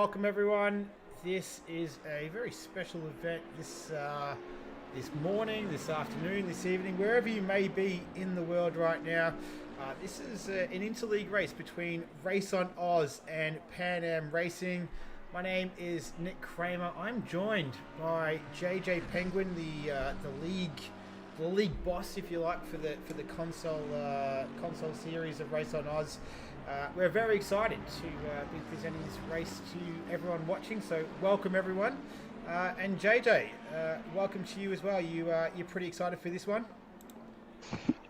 welcome everyone. This is a very special event this morning, this afternoon, this evening, wherever you may be in the world right now. This is an interleague race between RaceOnOz and PanAm Racing. My name is Nick Kramer. I'm joined by JJ Penguin, the league boss, if you like, for the console series of RaceOnOz. We're very excited to be presenting this race to everyone watching. So welcome everyone, and JJ, welcome to you as well. You're pretty excited for this one?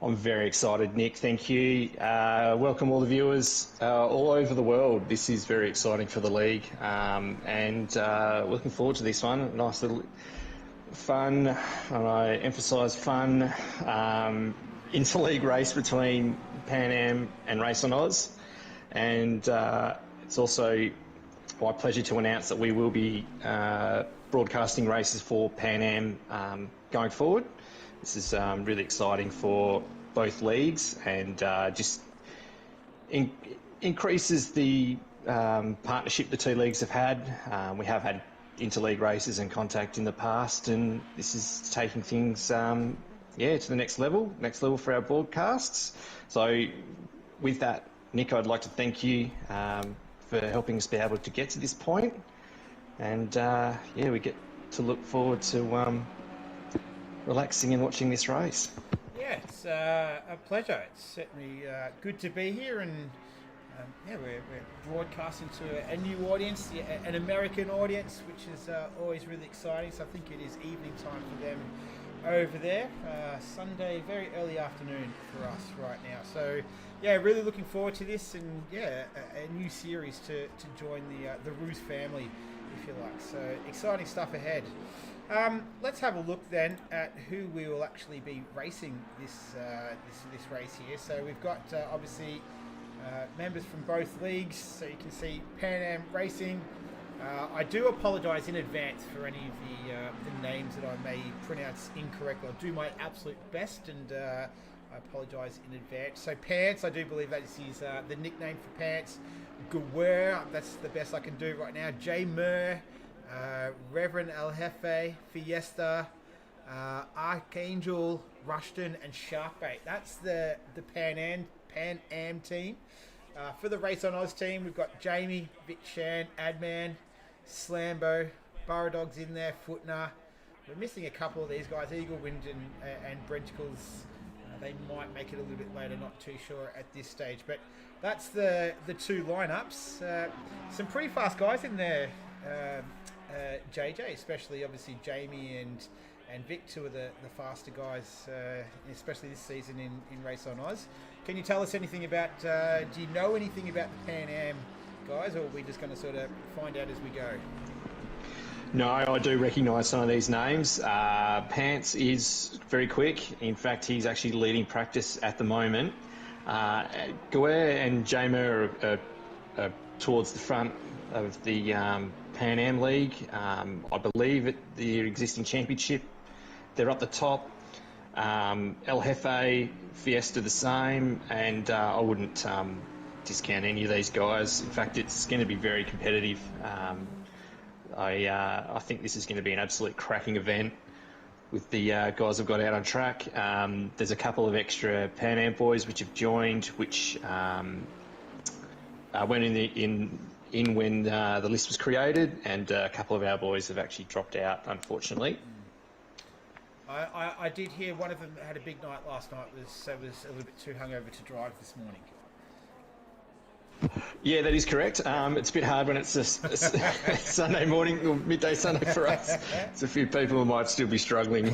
I'm very excited, Nick. Thank you. Welcome all the viewers all over the world. This is very exciting for the league, and looking forward to this one. Nice little fun, and I emphasise fun, interleague race between PanAm and RaceOnOz. And it's also my pleasure to announce that we will be broadcasting races for PanAm going forward. This is really exciting for both leagues, and just increases the partnership the two leagues have had. We have had interleague races and contact in the past, and this is taking things to the next level for our broadcasts. So with that, Nick, I'd like to thank you for helping us be able to get to this point, and we get to look forward to relaxing and watching this race. Yeah, it's a pleasure. It's certainly good to be here, and we're broadcasting to a new audience, an American audience, which is always really exciting. So I think it is evening time for them over there. Sunday, very early afternoon for us right now. So yeah, really looking forward to this, and a new series to join the Roos family, if you like. So exciting stuff ahead. Let's have a look then at who we will actually be racing this race here. So we've got obviously members from both leagues. So you can see PanAm Racing. I do apologise in advance for any of the names that I may pronounce incorrectly. I'll do my absolute best, and I apologise in advance. So Pants, I do believe that is the nickname for Pants. Gawir, that's the best I can do right now. J Mur, Reverend El Jefe, Fiesta, Archangel, Rushton, and Sharkbait. That's the PanAm team. For the RaceOnOz team, we've got Jamie, Vitchan, Adman, Slambo, Burrodog's in there, Footner. We're missing a couple of these guys, Eaglewind and Brenticles. They might make it a little bit later, not too sure at this stage. But that's the two lineups. Some pretty fast guys in there, JJ, especially obviously Jamie and Vic, two of the faster guys, especially this season in RaceOnOz. Can you tell us anything about, do you know anything about the PanAm guys, or are we just going to sort of find out as we go? No, I do recognise some of these names. Pants is very quick. In fact, he's actually leading practice at the moment. Gawir and Jamer are towards the front of the PanAm League. I believe at the existing championship, they're up the top. El Jefe, Fiesta the same, and I wouldn't discount any of these guys. In fact, it's going to be very competitive. I think this is going to be an absolute cracking event with the guys who've got out on track. There's a couple of extra PanAm boys which have joined, which went in when the list was created, and a couple of our boys have actually dropped out, unfortunately. I did hear one of them had a big night last night, was a little bit too hungover to drive this morning. Yeah, that is correct. It's a bit hard when it's a Sunday morning or midday Sunday for us. There's a few people who might still be struggling.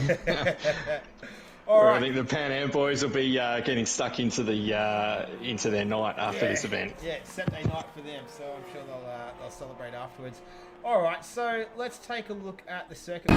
All right. I think the PanAm boys will be getting stuck into their night after this event. Yeah, it's Saturday night for them, so I'm sure they'll celebrate afterwards. All right, so let's take a look at the circuit.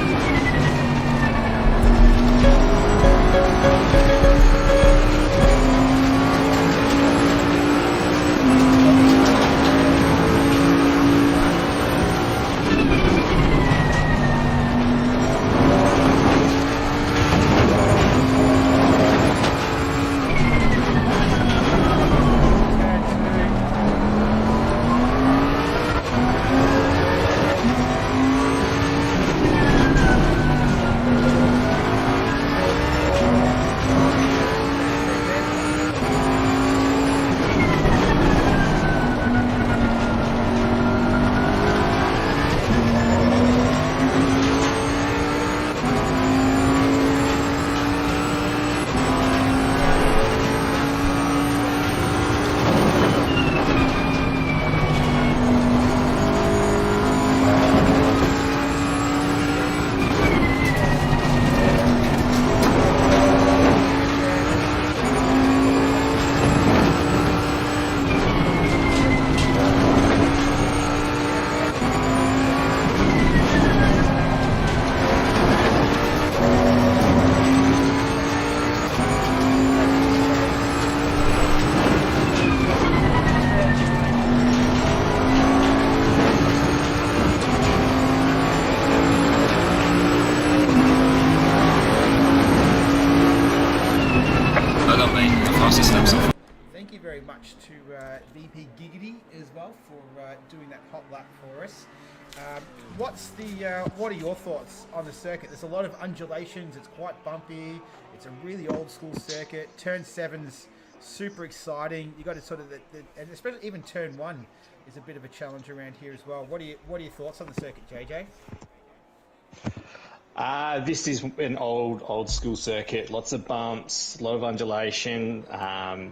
systems. Thank you very much to VP Giggity as well for doing that hot lap for us. What are your thoughts on the circuit? There's a lot of undulations. It's quite bumpy. It's a really old school circuit. Turn 7's super exciting. You got to sort of and especially even turn 1 is a bit of a challenge around here as well. What are your thoughts on the circuit, JJ? This is an old school circuit. Lots of bumps, a lot of undulation, a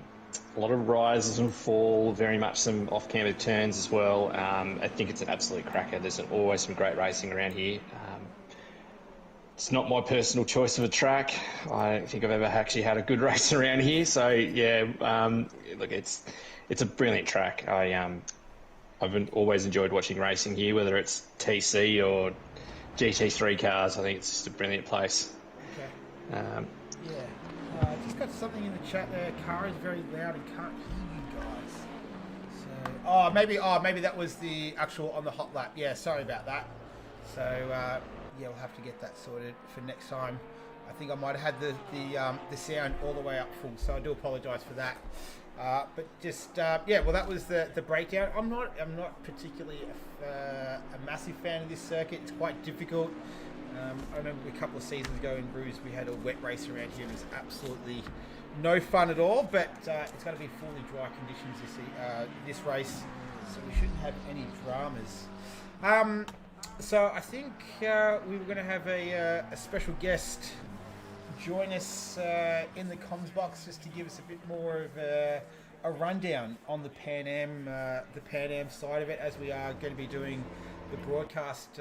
lot of rises and fall, very much some off-camber turns as well. I think it's an absolute cracker. There's always some great racing around here. It's not my personal choice of a track. I don't think I've ever actually had a good race around here. So yeah, look, it's a brilliant track. I've always enjoyed watching racing here, whether it's TC or GT3 cars. I think it's just a brilliant place. Okay. Just got something in the chat there. Car is very loud and can't hear you guys. So, maybe that was the actual on the hot lap. Yeah, sorry about that. So, we'll have to get that sorted for next time. I think I might have had the sound all the way up full, so I do apologise for that. But just well, that was the breakdown. I'm not particularly a massive fan of this circuit. It's quite difficult. I remember a couple of seasons ago in Bruges we had a wet race around here. It was absolutely no fun at all, but it's going to be fully dry conditions this race, so we shouldn't have any dramas. So I think we were going to have a special guest join us in the comms box just to give us a bit more of a rundown on the PanAm side of it, as we are going to be doing the broadcast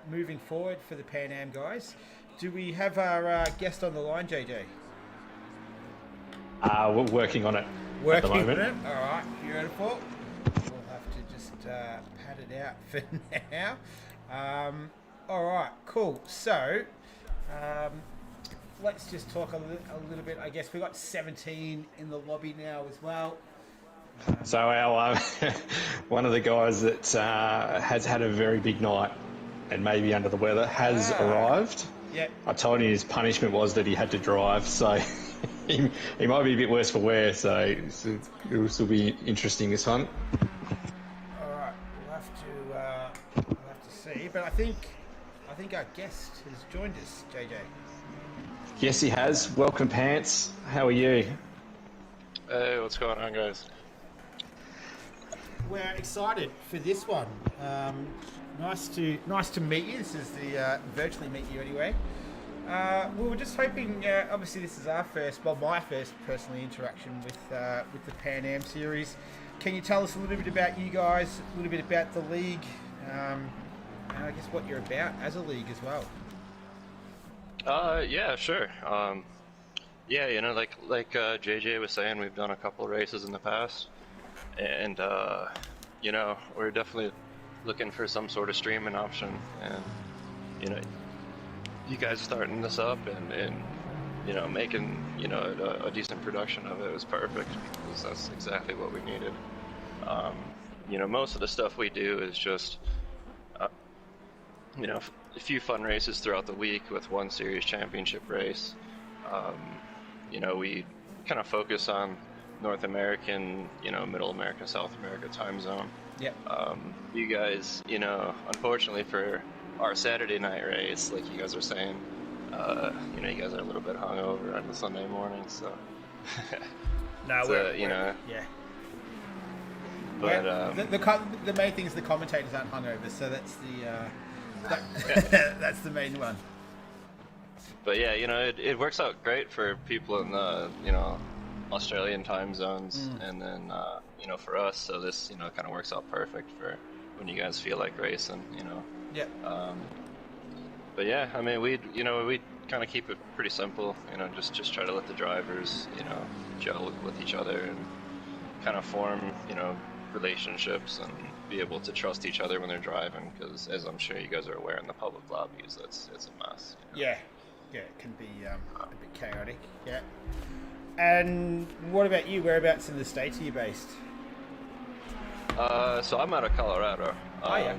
moving forward for the PanAm guys. Do we have our guest on the line, JJ? We're working on it at the moment. On it? All right, beautiful. We'll have to just pad it out for now. All right, cool. So let's just talk a little bit. I guess we got 17 in the lobby now as well. So our one of the guys that has had a very big night and maybe under the weather has arrived. Yep. I told him his punishment was that he had to drive, so he might be a bit worse for wear. So it will still be interesting, this one. All right, we'll have to see. But I think our guest has joined us, JJ. Yes, he has. Welcome, Pants. How are you? Hey, what's going on, guys? We're excited for this one. Nice to meet you. This is the virtually meet you anyway. We were just hoping. Obviously, this is my first personal interaction with the PanAm series. Can you tell us a little bit about you guys, a little bit about the league, and I guess what you're about as a league as well? Yeah, sure. Yeah, like JJ was saying, we've done a couple races in the past, and we're definitely looking for some sort of streaming option. And you guys starting this up and making a decent production of it was perfect, because that's exactly what we needed. Most of the stuff we do is just a few fun races throughout the week with one series championship race. We kind of focus on North American, Middle America, South America time zone. Yep. You guys, unfortunately for our Saturday night race, like you guys are saying, you guys are a little bit hungover on the Sunday morning, so. No, yeah. But the main thing is the commentators aren't hungover, so that's that's the main one. But yeah, it works out great for people in the Australian time zones, and then for us, so this kind of works out perfect for when you guys feel like racing, Yep. But yeah, I mean, we kind of keep it pretty simple, just try to let the drivers gel with each other and kind of form relationships and be able to trust each other when they're driving, because as I'm sure you guys are aware, in the public lobbies, it's a mess. Yeah, it can be a bit chaotic. Yeah. And what about you? Whereabouts in the States are you based? So I'm out of Colorado. Oh, yeah.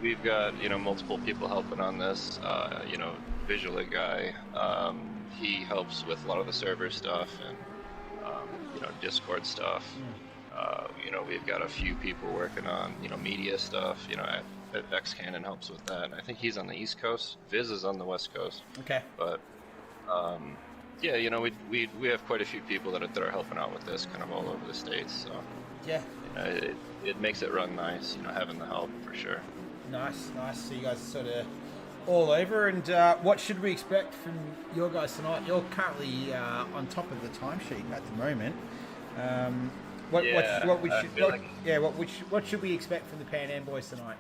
We've got multiple people helping on this. Visually guy, he helps with a lot of the server stuff, and Discord stuff. We've got a few people working on, media stuff. X Cannon helps with that. I think he's on the East Coast. Viz is on the West Coast. Okay. But, we have quite a few people that are helping out with this kind of all over the States. So, yeah. It makes it run nice, having the help for sure. Nice. So you guys are sort of all over. And what should we expect from your guys tonight? You're currently on top of the timesheet at the moment. What should we expect from the PanAm boys tonight?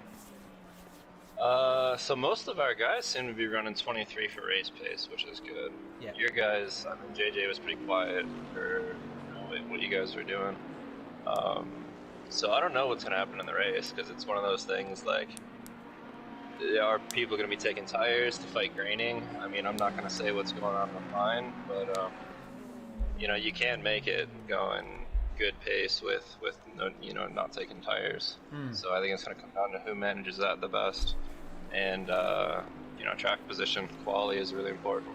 So most of our guys seem to be running 23 for race pace, which is good. Yeah. Your guys, JJ was pretty quiet for what you guys were doing. So I don't know what's going to happen in the race, because it's one of those things like, are people going to be taking tires to fight graining? I mean, I'm not going to say what's going on with mine, but you can make it going good pace with not taking tires. So I think it's going to come down to who manages that the best, and track position quality is really important.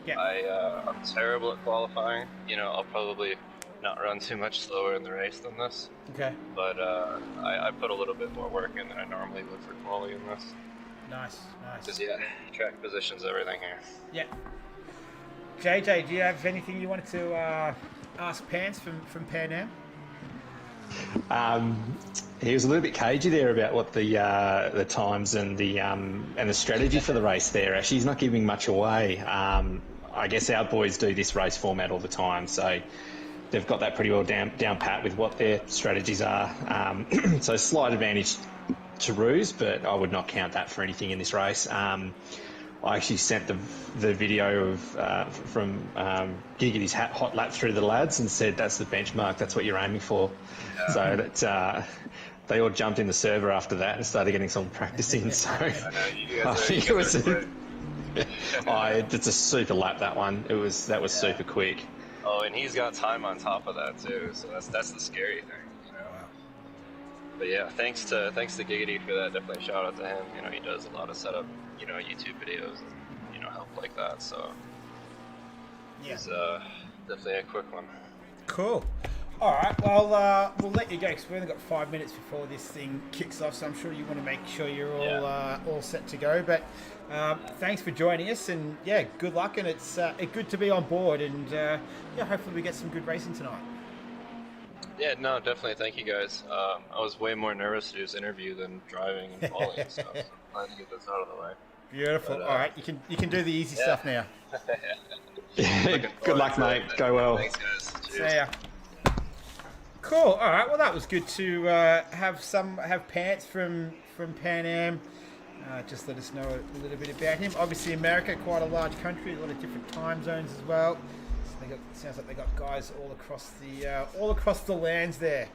Yeah. I'm terrible at qualifying. I'll probably not run too much slower in the race than this. Okay. But I put a little bit more work in than I normally would for quality in this. Nice. Because track position's everything here. Yeah. JJ, do you have anything you wanted to ask Pants from PanAm? He was a little bit cagey there about what the times and the strategy for the race there. Actually, he's not giving much away. I guess our boys do this race format all the time, so they've got that pretty well down pat with what their strategies are. So slight advantage to Ruse, but I would not count that for anything in this race. I actually sent the video of from Giggity's hot lap through the lads and said that's the benchmark, that's what you're aiming for. Yeah. So that they all jumped in the server after that and started getting some practice in. So I think it was it's a super lap, that one. That was super quick. Oh, and he's got time on top of that too, so that's the scary thing. But yeah, thanks to Giggity for that. Definitely shout out to him. He does a lot of setup, YouTube videos and help like that. So he's definitely a quick one. Cool. All right. Well, we'll let you go because we've only got 5 minutes before this thing kicks off. So I'm sure you want to make sure you're all set to go. But thanks for joining us, and good luck. And it's good to be on board. And hopefully we get some good racing tonight. Yeah, no, definitely. Thank you, guys. I was way more nervous to do this interview than driving and quality and stuff. So I'm glad to get this out of the way. Beautiful. All right, you can do the easy stuff now. Good luck, mate. Go well. Thanks, guys. Cheers. See ya. Cool. All right. Well, that was good to have Pants from PanAm. Just let us know a little bit about him. Obviously, America, quite a large country, a lot of different time zones as well. Sounds like they got guys all across the lands there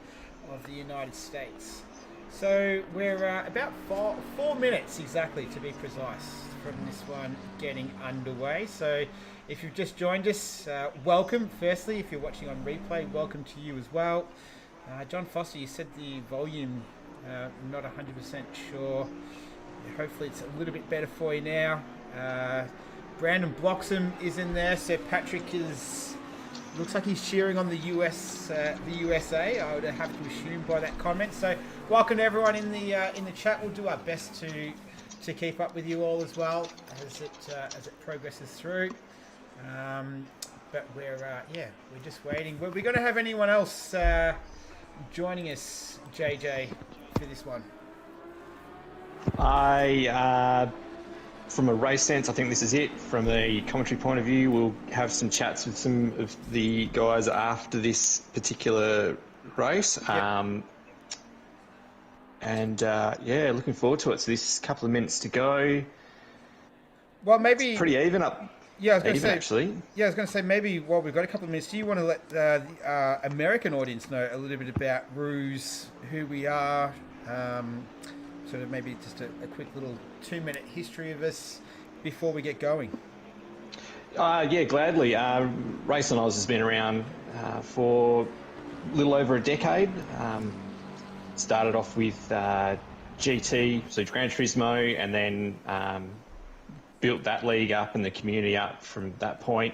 of the United States. So we're about 4 minutes exactly, to be precise, from this one getting underway. So if you've just joined us, welcome. Firstly, if you're watching on replay, welcome to you as well. John Foster, you said the volume, not 100% sure. Hopefully it's a little bit better for you now. Brandon Bloxham is in there. So Patrick looks like he's cheering on the USA. I would have to assume by that comment. So welcome to everyone in the chat. We'll do our best to keep up with you all as well as it progresses through. But we're just waiting. We're going to have anyone else joining us, JJ, for this one? From a race sense, I think this is it. From a commentary point of view, we'll have some chats with some of the guys after this particular race. Yep. Looking forward to it. So this couple of minutes to go. Well, maybe it's pretty even up. Yeah, I was going to say. Actually, yeah, I was going to say maybe while we've got a couple of minutes, do you want to let the American audience know a little bit about Ruse, who we are? Sort of maybe just a quick little 2-minute history of us before we get going. Gladly. RaceOnOz has been around for a little over a decade. Started off with GT, so Gran Turismo, and then built that league up and the community up from that point.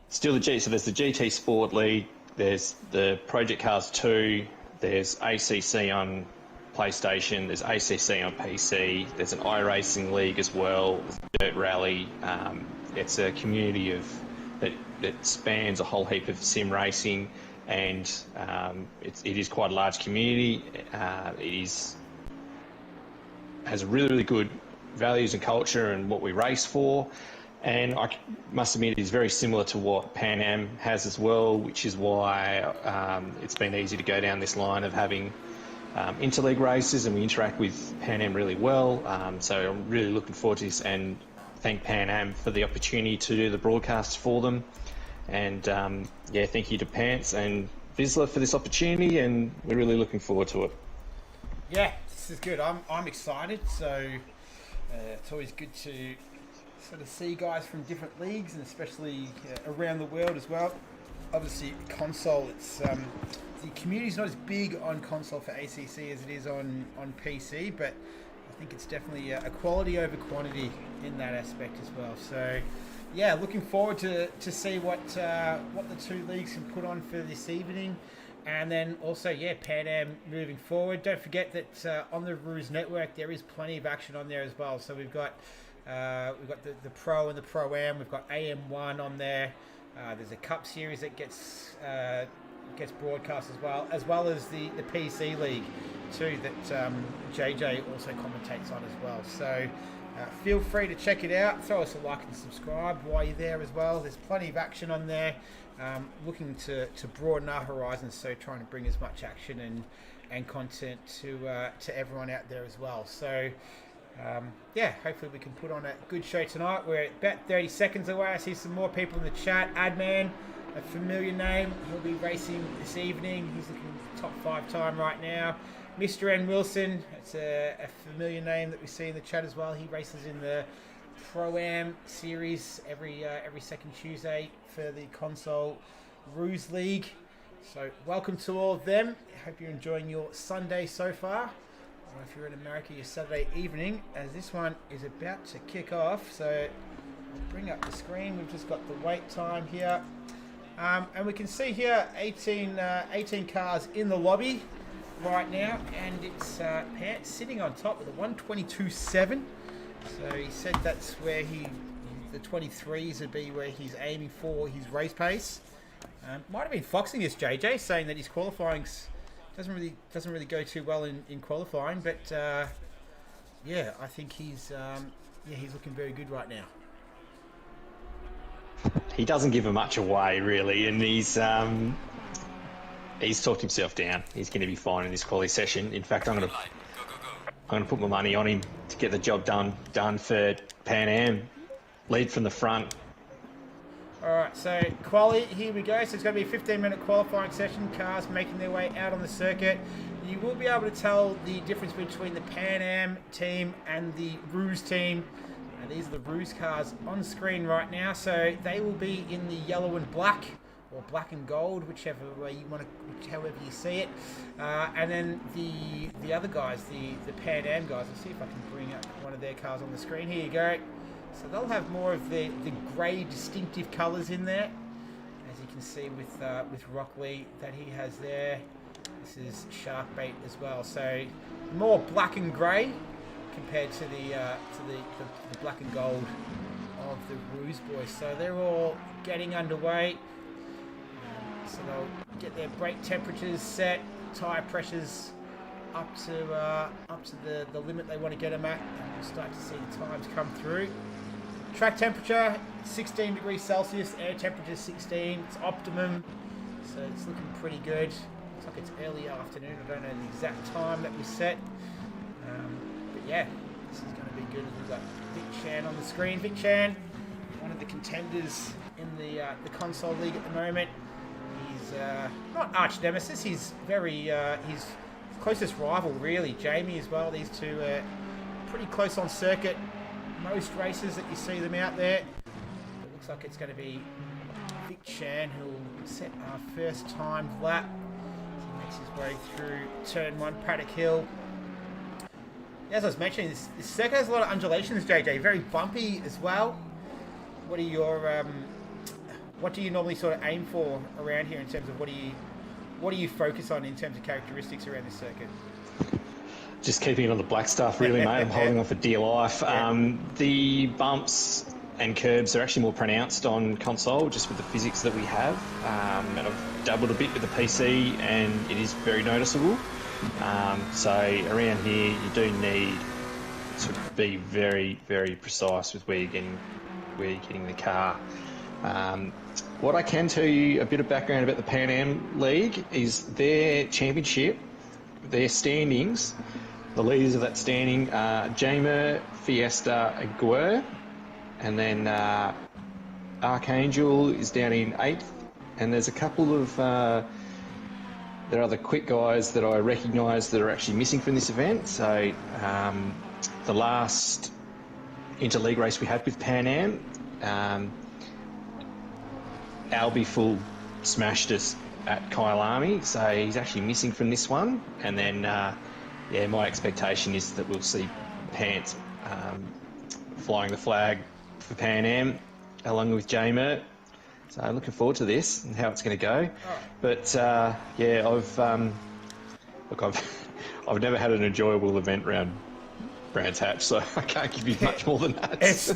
Still so there's the GT Sport League, there's the Project Cars 2, there's ACC on PlayStation, there's ACC on PC, there's an iRacing League as well, there's Dirt Rally. It's a community that spans a whole heap of sim racing, and it is quite a large community. Has really, really good values and culture and what we race for. And I must admit, it is very similar to what PanAm has as well, which is why it's been easy to go down this line of having interleague races, and we interact with PanAm really well. So I'm really looking forward to this, and thank PanAm for the opportunity to do the broadcast for them. And thank you to Pants and Vizsla for this opportunity, and we're really looking forward to it. Yeah, this is good. I'm excited. So it's always good to sort of see guys from different leagues, and especially around the world as well. Obviously, console, it's the community's not as big on console for ACC as it is on PC, but I think it's definitely a quality over quantity in that aspect as well. So, yeah, looking forward to see what the two leagues can put on for this evening. And then also, PanAm moving forward. Don't forget that on the Ruse Network, there is plenty of action on there as well. So we've got the Pro and the Pro-Am. We've got AM1 on there. There's a Cup Series that gets broadcast as well as the PC League too, that JJ also commentates on as well. So feel free to check it out. Throw us a like and subscribe while you're there as well. There's plenty of action on there. Looking to broaden our horizons, so trying to bring as much action and content to everyone out there as well. So hopefully we can put on a good show tonight. We're about 30 seconds away. I see some more people in the chat. Adman, a familiar name, he'll be racing this evening. He's looking top 5 time right now. Mr. N. Wilson, it's a familiar name that we see in the chat as well. He races in the Pro-Am series every second Tuesday for the console Ruse League. So welcome to all of them. Hope you're enjoying your Sunday so far. Or if you're in America, your Saturday evening, as this one is about to kick off. So I'll bring up the screen. We've just got the wait time here. And we can see here 18 cars in the lobby right now, and it's Pants sitting on top with a 122.7. So he said that's where the 23s would be where he's aiming for his race pace. Might have been foxing this, JJ, saying that his qualifying doesn't really go too well in qualifying, but I think he's looking very good right now. He doesn't give much away, really, and he's talked himself down. He's going to be fine in this quali session. In fact, I'm going to put my money on him to get the job done for PanAm. Lead from the front. All right, so quali, here we go. So it's going to be a 15-minute qualifying session. Cars making their way out on the circuit. You will be able to tell the difference between the PanAm team and the Ruse team. These are the Ruse cars on screen right now. So they will be in the yellow and black, or black and gold, whichever way you want to, however you see it. And then the other guys, the PanAm guys. I'll see if I can bring up one of their cars on the screen. Here you go. So they'll have more of the grey distinctive colours in there, as you can see with Rockley that he has there. This is Sharkbait as well. So more black and grey compared to the black and gold of the Ruse boys. So they're all getting underway. So they'll get their brake temperatures set, tyre pressures up to the limit they want to get them at, and we'll start to see the times come through. Track temperature 16 degrees Celsius, air temperature 16. It's optimum, so it's looking pretty good. Looks like it's early afternoon. I don't know the exact time that we set, but yeah, this is going to be good. We've got Vic Chan on the screen. Vic Chan, one of the contenders in the console league at the moment. He's not arch nemesis. He's very his closest rival, really. Jamie as well. These two are pretty close on circuit. Most races that you see them out there. It looks like it's going to be Vic Chan who'll set our first timed lap. He makes his way through turn 1, Paddock Hill. As I was mentioning, this circuit has a lot of undulations, JJ. Very bumpy as well. What are your what do you normally sort of aim for around here in terms of what do you focus on in terms of characteristics around this circuit? Just keeping it on the black stuff, really, mate. I'm holding on for dear life. Yeah. The bumps and curbs are actually more pronounced on console, just with the physics that we have. And I've dabbled a bit with the PC, and it is very noticeable. So around here, you do need to be very, very precise with where you're getting the car. What I can tell you a bit of background about the PanAm League is their championship, their standings. The leaders of that standing are Jamer, Fiesta, and Guer. And then Archangel is down in 8th. And there's a couple of there are other quick guys that I recognise that are actually missing from this event. So the last interleague race we had with PanAm, Albie Full smashed us at Kyalami, so he's actually missing from this one. And then, my expectation is that we'll see Pants flying the flag for Pan along with Jamer. So looking forward to this and how it's going to go. But I've never had an enjoyable event around Brands Hatch, so I can't give you much more than that. It's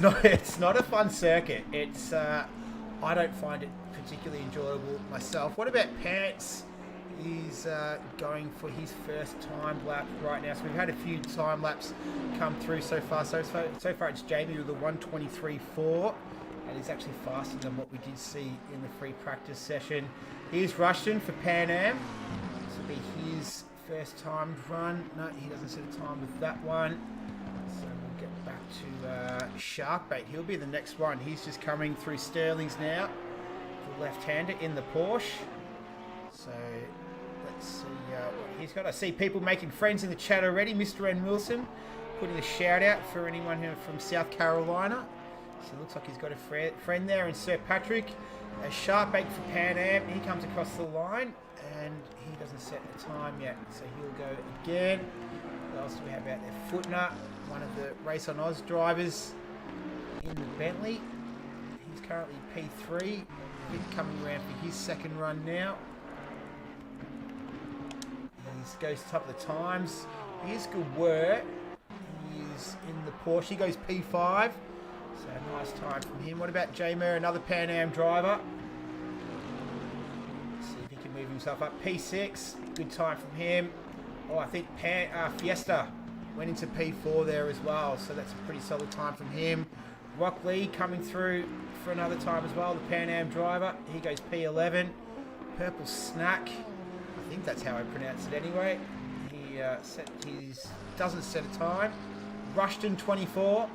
not a fun circuit. It's I don't find it particularly enjoyable myself. What about Pants? He's going for his first time lap right now. So we've had a few time laps come through so far. So far it's Jamie with a 1:23.4, and he's actually faster than what we did see in the free practice session. Here's Rushton for PanAm. This will be his first time run. No, he doesn't set a time with that one. So we'll get back to Sharkbait. He'll be the next one. He's just coming through Sterling's now. The left-hander in the Porsche. So let's see what he's got. I see people making friends in the chat already. Mr. N. Wilson putting a shout out for anyone who from South Carolina. So it looks like he's got a friend there. And Sir Patrick, a Sharkbait for PanAm. He comes across the line and he doesn't set a time yet. So he'll go again. What else do we have out there? Footner, one of the RaceOnOz drivers in the Bentley. He's currently P3. He's coming around for his second run now. He goes top of the times. Here's Gawur. He's in the Porsche. He goes P5. So a nice time from him. What about Jamer, another PanAm driver? Let's see if he can move himself up. P6. Good time from him. Oh, I think Fiesta went into P4 there as well. So that's a pretty solid time from him. Rock Lee coming through for another time as well. The PanAm driver. He goes P11. Purple Snack. I think that's how I pronounce it anyway. He doesn't set a time. Rushton 24.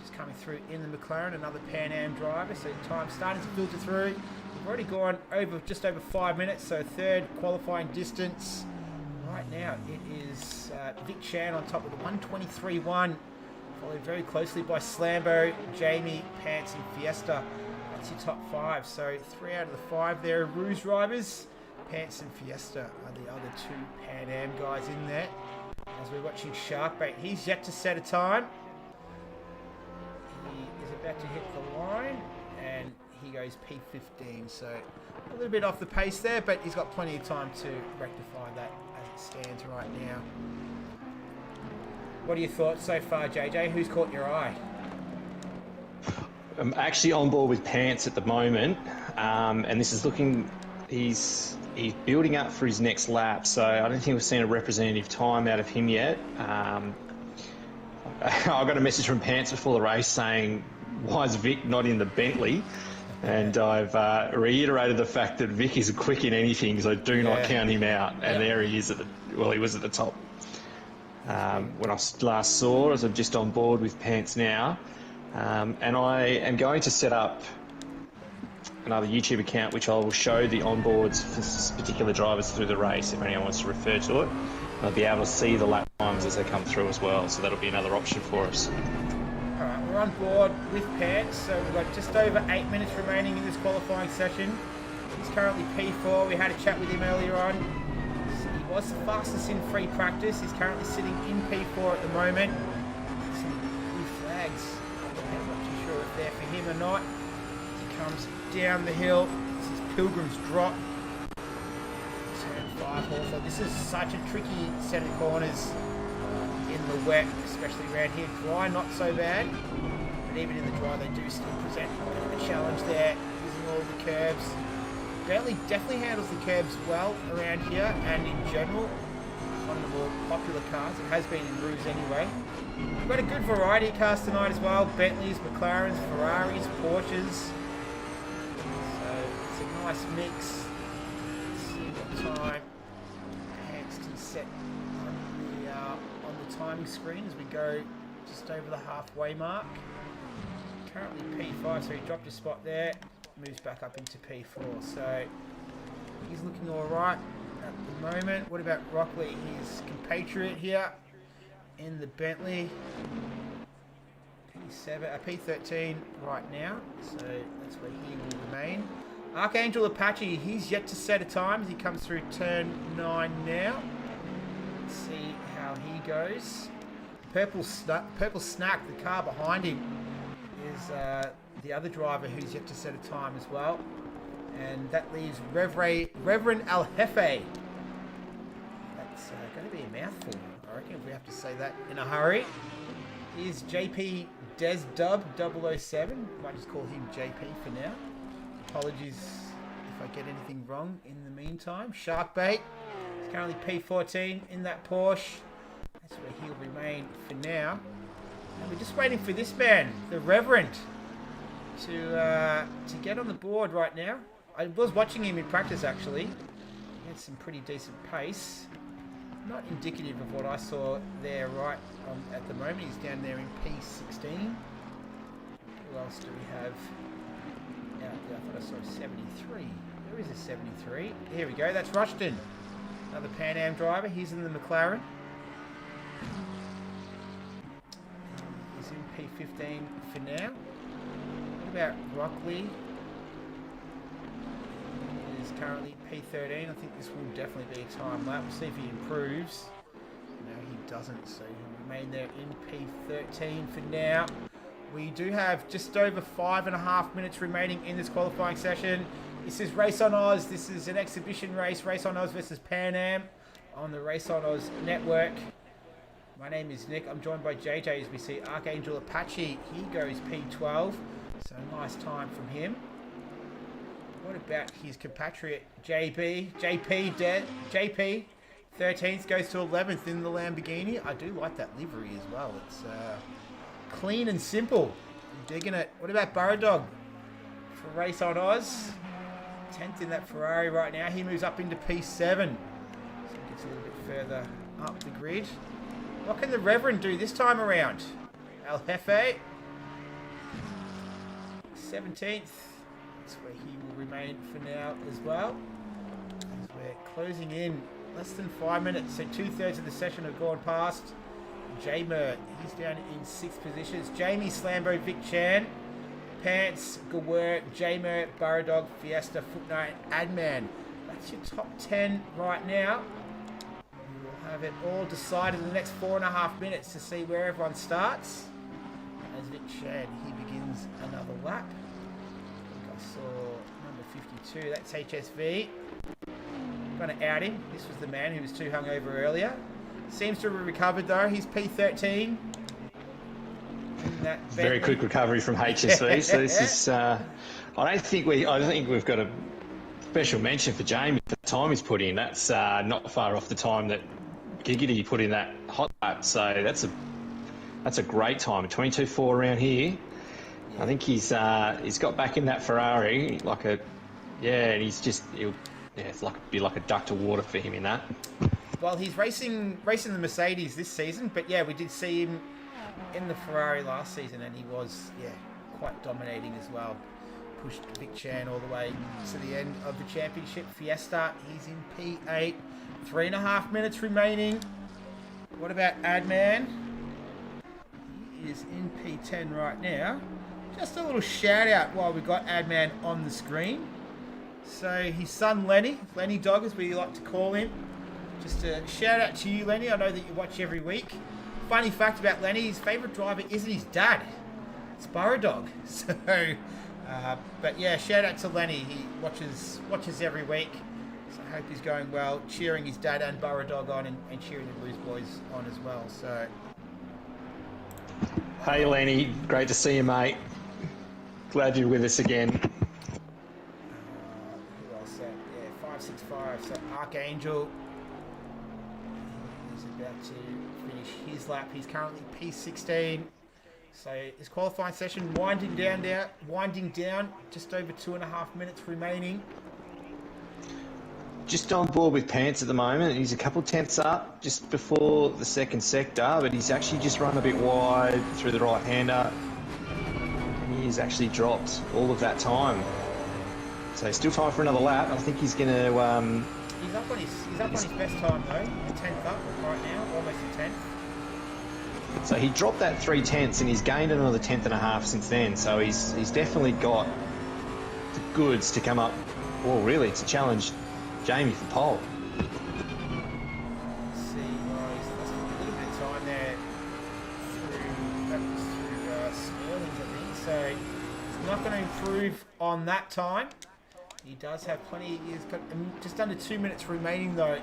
Just coming through in the McLaren, another PanAm driver. So time starting to filter through. We've already gone just over 5 minutes, so third qualifying distance. Right now it is Vic Chan on top with a 1:23.1, followed very closely by Slambo, Jamie, Pants and Fiesta. That's your top 5. So 3 out of the 5 there are Ruse drivers. Pants and Fiesta are the other 2 PanAm guys in there. As we're watching Sharkbait, he's yet to set a time. He is about to hit the line, and he goes P15. So a little bit off the pace there, but he's got plenty of time to rectify that as it stands right now. What are your thoughts so far, JJ? Who's caught your eye? I'm actually on board with Pants at the moment, and this is looking. He's building up for his next lap, so I don't think we've seen a representative time out of him yet. I got a message from Pants before the race saying, "Why is Vic not in the Bentley?" And I've reiterated the fact that Vic is quick in anything, so do not count him out. And there he is he was at the top. When I last saw, as I'm just on board with Pants now, and I am going to set up another YouTube account which I will show the onboards for particular drivers through the race if anyone wants to refer to it. I'll be able to see the lap times as they come through as well, so that'll be another option for us. Alright, we're on board with Pants, so we've got just over 8 minutes remaining in this qualifying session. He's currently P4. We had a chat with him earlier on. He was the fastest in free practice. He's currently sitting in P4 at the moment. Some blue flags. I'm not too sure if they're for him or not. comes down the hill. This is Pilgrim's Drop. Turn 5 Hawthorne. This is such a tricky set of corners in the wet, especially around here. Dry, not so bad. But even in the dry, they do still present a challenge there, using all the curbs. Bentley definitely handles the curbs well around here, and in general, one of the more popular cars. It has been in Rouge anyway. We've got a good variety of cars tonight as well. Bentleys, McLarens, Ferraris, Porsches. So it's a nice mix. Let's see what time Hanston set on the timing screen as we go just over the halfway mark. Currently P5, so he dropped a spot there. Moves back up into P4. So he's looking all right at the moment. What about Rockley? His compatriot here in the Bentley. P13 right now, so that's where he will remain. Archangel Apache, he's yet to set a time as he comes through turn 9 now. Let's see how he goes. Purple Snack, the car behind him, is the other driver who's yet to set a time as well. And that leaves Reverend El Jefe. That's going to be a mouthful, I reckon, if we have to say that in a hurry. Is JP Des Dub 007. Might just call him JP for now. Apologies if I get anything wrong in the meantime. Sharkbait is currently P14 in that Porsche. That's where he'll remain for now. And we're just waiting for this man, the Reverend, to get on the board right now. I was watching him in practice actually. He had some pretty decent pace. Not indicative of what I saw there right at the moment. He's down there in P16. Who else do we have out there? I thought I saw 73. There is a 73. Here we go. That's Rushton. Another PanAm driver. He's in the McLaren. He's in P15 for now. What about Rockley? Currently P13. I think this will definitely be a time lap. We'll see if he improves. No, he doesn't, so he'll remain there in P13 for now. We do have just over 5.5 minutes remaining in this qualifying session. This is Race on Oz. This is an exhibition race, Race on Oz versus PanAm on the Race on Oz network. My name is Nick. I'm joined by JJ as we see Archangel Apache. He goes P12, so nice time from him. What about his compatriot JP 13th goes to 11th in the Lamborghini. I do like that livery as well. It's clean and simple. I'm digging it. What about Burrow Dog for Race on Oz? 10th in that Ferrari right now. He moves up into P7. So he gets a little bit further up the grid. What can the Reverend do this time around? El Jefe. 17th. That's where he will remain for now as well. As we're closing in less than 5 minutes, so 2/3 of the session have gone past. Jamer, he's down in 6th positions. Jamie, Slambo, Vic Chan, Pants, Gawer, Jamer, Burrodog, Fiesta, Footnote, Adman. That's your top 10 right now. We will have it all decided in the next 4.5 minutes to see where everyone starts. As Vic Chan, he begins another lap. Saw number 52, that's HSV. Going to out him. This was the man who was too hungover earlier. Seems to have recovered though. He's P13. Very quick recovery from HSV. So this is. I don't think we've got a special mention for Jamie for the time he's put in. That's not far off the time that Giggity put in that hot lap. So that's a great time. 22.4 around here. I think he's got back in that Ferrari and he's just it's be like a duck to water for him in that. Well, he's racing the Mercedes this season, but yeah, we did see him in the Ferrari last season, and he was quite dominating as well. Pushed Vic Chan all the way to the end of the championship. Fiesta, he's in P8. 3.5 minutes remaining. What about Adman? He is in P10 right now. Just a little shout out while we got Adman on the screen. So his son Lenny Dog as we like to call him. Just a shout out to you, Lenny. I know that you watch every week. Funny fact about Lenny, his favourite driver isn't his dad. It's Burrow Dog. So But yeah, shout out to Lenny. He watches every week. So I hope he's going well. Cheering his dad and Burrow Dog on, and cheering the Blues boys on as well. So. Hey Lenny, great to see you, mate. Glad you're with us again. Who else? Yeah, 565. So Archangel. He's about to finish his lap. He's currently P16. So his qualifying session winding down. Just over 2.5 minutes remaining. Just on board with Pants at the moment. He's a couple tenths up just before the second sector, but he's actually just run a bit wide through the right-hander. And he's actually dropped all of that time. So still time for another lap. I think he's going to... He's up on his best time though. A 10th up right now, almost a 10th. So he dropped that 3/10 and he's gained another 1/10.5 since then. So he's definitely got the goods to come up, well, really, to challenge Jamie for pole. Let's see, guys, that's a little bit of time there through Sterling's, I think. So he's not going to improve on that time. He does have plenty. He's got just under 2 minutes remaining though.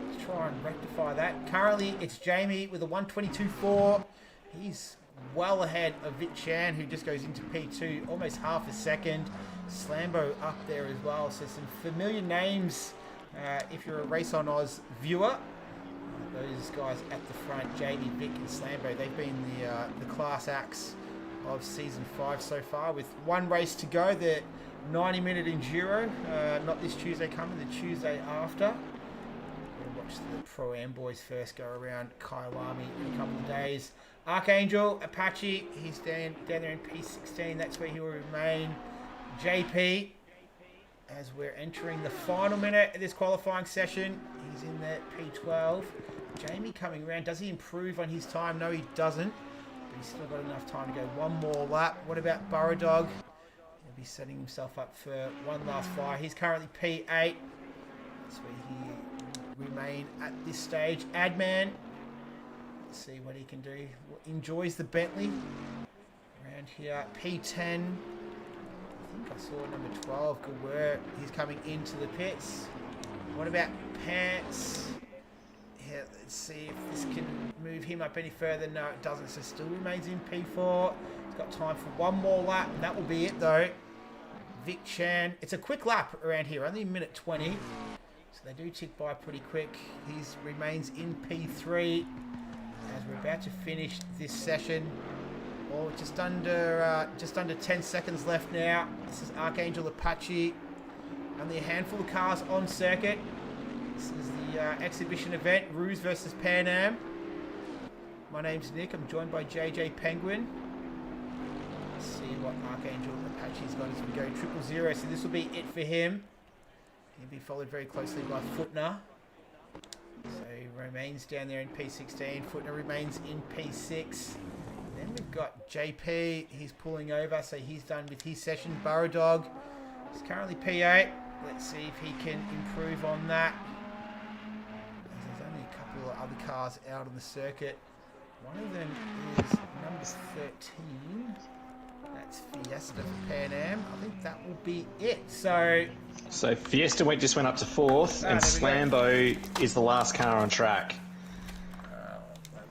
Let's try and rectify that. Currently, it's Jamie with a 1:22.4. He's well ahead of Vic Chan, who just goes into P2, almost half a second. Slambo up there as well. So some familiar names. If you're a Race on Oz viewer, those guys at the front, Jamie, Vic and Slambo, they've been the class acts of Season 5 so far, with one race to go, the 90-minute Enduro, not this Tuesday coming, the Tuesday after. We'll watch the Pro-Am boys first go around Kyalami in a couple of days. Archangel, Apache, he's down there in P16, that's where he will remain. JP, as we're entering the final minute of this qualifying session, he's in there P12. Jamie coming around, does he improve on his time? No, he doesn't, but he's still got enough time to go one more lap. What about Burrow Dog? He'll be setting himself up for one last fly. He's currently P8. That's where he remain at this stage. Adman, let's see what he can do. Enjoys the Bentley around here. P10. I saw number 12, Gawur. He's coming into the pits. What about Pants? Yeah, let's see if this can move him up any further. No, it doesn't. So still remains in P4. He's got time for one more lap, and that will be it though. Vic Chan. It's a quick lap around here, only a minute 20. So they do tick by pretty quick. He remains in P3 as we're about to finish this session. Oh, just under 10 seconds left now. This is Archangel Apache. Only a handful of cars on circuit. This is the exhibition event, Ruse versus PanAm. My name's Nick. I'm joined by JJ Penguin. Let's see what Archangel Apache's got as we go 000. So this will be it for him. He'll be followed very closely by Footner. So he remains down there in P16. Footner remains in P6. Then we've got JP, he's pulling over, so he's done with his session. Burrow Dog, he's currently P8. Let's see if he can improve on that. There's only a couple of other cars out on the circuit. One of them is number 13. That's Fiesta for PanAm. I think that will be it. So Fiesta just went up to 4th, and Slambo is the last car on track.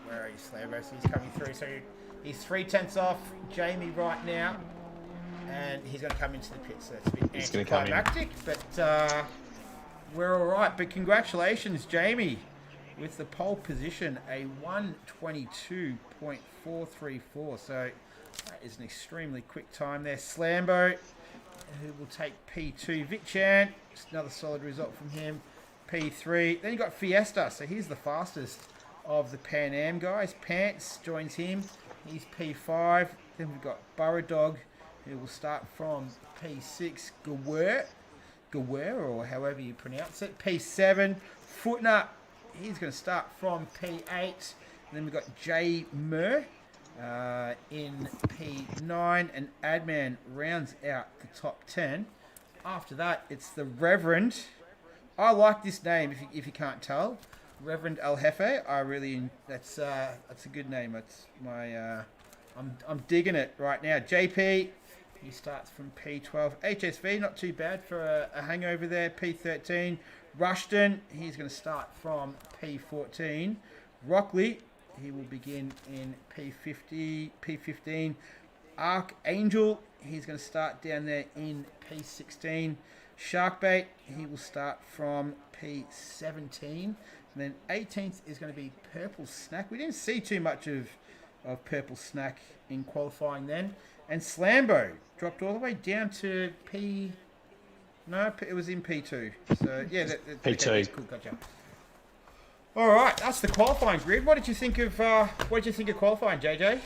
Where are you, Slambo? So he's coming through. So he's 3/10 off Jamie right now, and he's going to come into the pit. So it's a bit anticlimactic, but we're all right. But congratulations, Jamie, with the pole position, a 1:22.434. So that is an extremely quick time there. Slambo, who will take P2. Vic Chan, just another solid result from him. P3. Then you got Fiesta. So he's the fastest of the Pan-Am guys. Pants joins him. He's P5. Then we've got Burrow Dog, who will start from P6. Gawur, or however you pronounce it. P7. Footner, he's going to start from P8. And then we've got J. Mur in P9. And Adman rounds out the top 10. After that, it's the Reverend. I like this name, if you can't tell. Reverend El Jefe. That's a good name. That's my I'm digging it right now. JP He starts from P12. HSV, not too bad for a hangover there. P13. Rushton, he's going to start from P14. Rockley, he will begin in P15. Archangel, he's going to start down there in P16. Sharkbait, he will start from P17. And then 18th is going to be Purple Snack. We didn't see too much of Purple Snack in qualifying then. And Slambo dropped all the way down to P... No, it was in P2. So, yeah. P2. Okay, cool, gotcha. All right, that's the qualifying grid. What did you think of qualifying, JJ?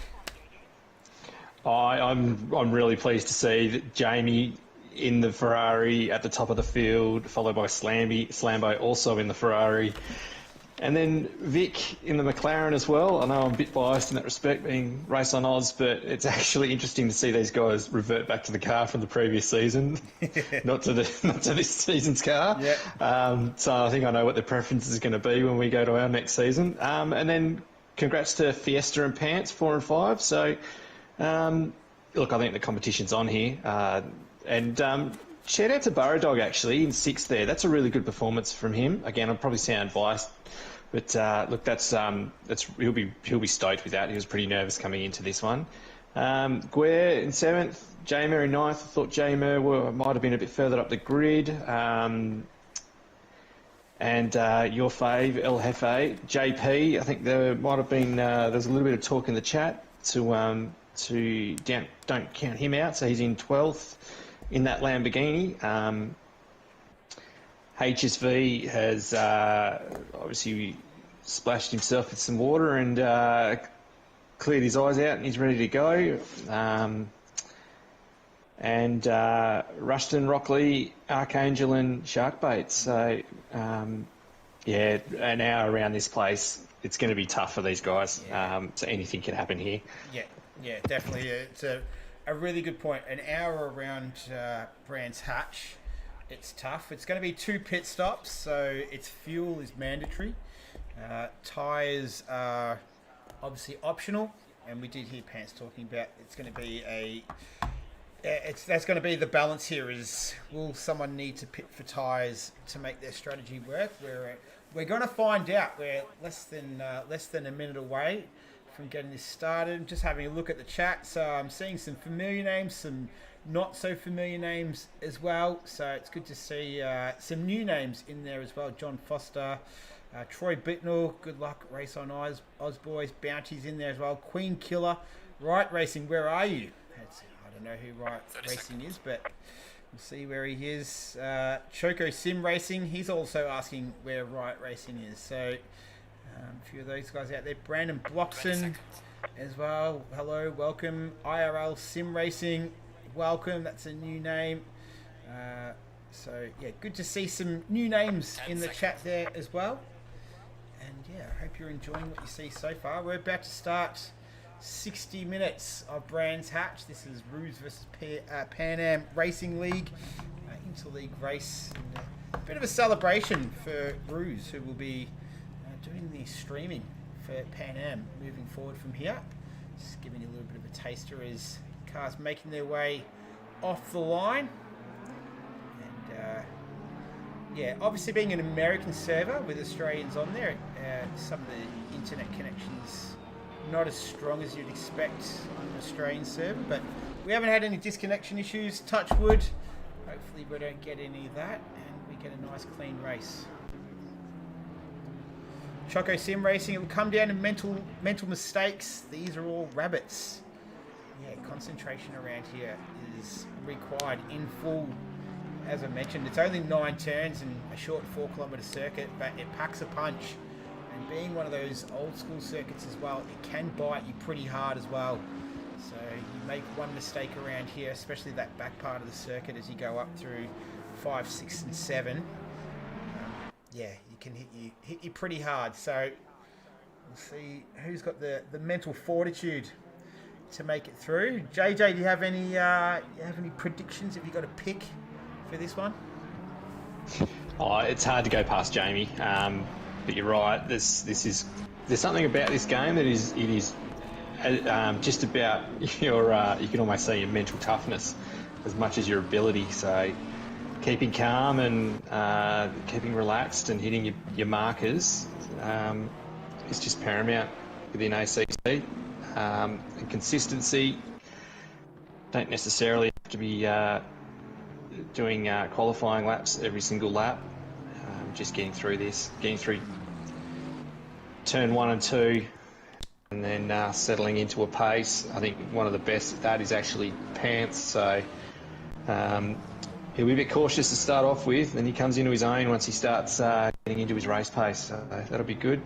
I'm really pleased to see that Jamie in the Ferrari at the top of the field, followed by Slambo also in the Ferrari. And then Vic in the McLaren as well. I know I'm a bit biased in that respect, being RaceOnOz, but it's actually interesting to see these guys revert back to the car from the previous season, not to this season's car. Yeah. So I think I know what the preference is going to be when we go to our next season. And then congrats to Fiesta and Pants 4 and 5. So look, I think the competition's on here, and shout out to Burrow Dog actually in 6th there. That's a really good performance from him. Again, I'll probably sound biased. But look, he'll be stoked with that. He was pretty nervous coming into this one. Guer in 7th, J-Mer in 9th. I thought J-Mer might have been a bit further up the grid. And your fave, El Jefe, JP. I think there might have been there's a little bit of talk in the chat to don't count him out. So he's in 12th in that Lamborghini. HSV has obviously splashed himself with some water and cleared his eyes out, and he's ready to go. And Rushton, Rockley, Archangel and Sharkbait. So, yeah, an hour around this place, it's going to be tough for these guys. Yeah. So anything can happen here. Yeah, definitely. It's a really good point. An hour around Brands Hatch. It's tough. It's going to be 2 pit stops, so its fuel is mandatory. Tyres are obviously optional, and we did hear Pants talking about it's going to be that's going to be the balance here. Is will someone need to pit for tyres to make their strategy work? We're going to find out. We're less than a minute away from getting this started. Just having a look at the chat, so I'm seeing some familiar names, some not so familiar names as well, so it's good to see some new names in there as well. John Foster, Troy Bittnell, good luck, RaceOnOz, Oz Boys, Bounty's in there as well. Queen Killer, Right Racing, where are you? I don't know who Right Racing is, but we'll see where he is. Choco Sim Racing, he's also asking where Right Racing is, so a few of those guys out there. Brandon Bloxon as well, hello, welcome. IRL Sim Racing, welcome, that's a new name. So yeah, good to see some new names in the chat there as well. And yeah, I hope you're enjoying what you see so far. We're about to start 60 minutes of Brands Hatch. This is Ruse versus PanAm Racing League, interleague race. And a bit of a celebration for Ruse, who will be doing the streaming for PanAm moving forward from here. Just giving you a little bit of a taster as cars making their way off the line. And yeah, obviously being an American server with Australians on there, some of the internet connections not as strong as you'd expect on an Australian server, but we haven't had any disconnection issues, touch wood. Hopefully we don't get any of that and we get a nice clean race. Choco Sim Racing, it will come down to mental mistakes. These are all rabbits. Yeah, concentration around here is required in full. As I mentioned, it's only 9 turns and a short 4-kilometre circuit, but it packs a punch. And being one of those old school circuits as well, it can bite you pretty hard as well. So you make one mistake around here, especially that back part of the circuit as you go up through 5, 6 and 7. Yeah, you can hit you pretty hard. So we'll see who's got the mental fortitude to make it through. JJ, do you have any predictions? Have you got a pick for this one? Oh, it's hard to go past Jamie, but you're right. There's something about this game that is just about your, you can almost say your mental toughness as much as your ability. So keeping calm and keeping relaxed and hitting your markers is just paramount within ACC. And consistency, don't necessarily have to be doing qualifying laps every single lap. Just getting through turn 1 and 2, and then settling into a pace. I think one of the best at that is actually Pants. So he'll be a bit cautious to start off with, and he comes into his own once he starts getting into his race pace. So that'll be good.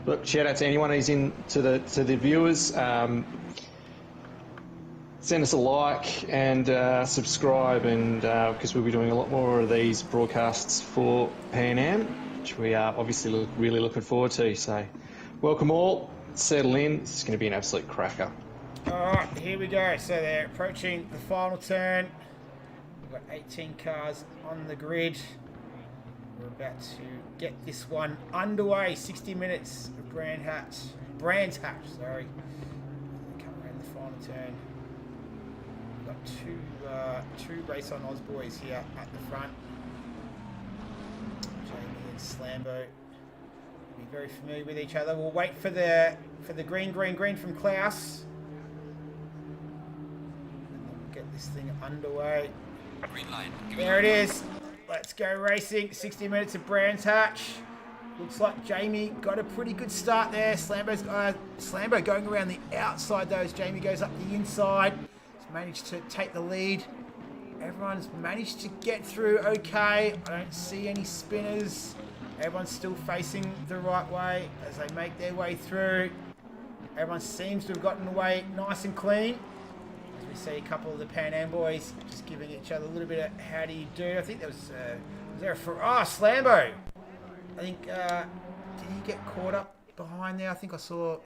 Look, shout out to anyone who's in to the viewers. Send us a like and subscribe, and because we'll be doing a lot more of these broadcasts for PanAm, which we are obviously really looking forward to. So welcome all, settle in, it's going to be an absolute cracker. Alright, here we go. So they're approaching the final turn. We've got 18 cars on the grid. We're about to get this one underway. 60 minutes of Brands Hatch, sorry. Come around the final turn. We've got two RaceOnOz boys here at the front. Jamie and Slambo. Be very familiar with each other. We'll wait for the green from Klaus. And then we'll get this thing underway. Green line. There it is. Let's go racing. 60 minutes of Brands Hatch. Looks like Jamie got a pretty good start there. Slambo going around the outside though as Jamie goes up the inside. He's managed to take the lead. Everyone's managed to get through okay. I don't see any spinners. Everyone's still facing the right way as they make their way through. Everyone seems to have gotten away nice and clean. As we see a couple of the PanAm boys just giving each other a little bit of how do you do. I think there was there for Slambo. I think did he get caught up behind there? I think I saw.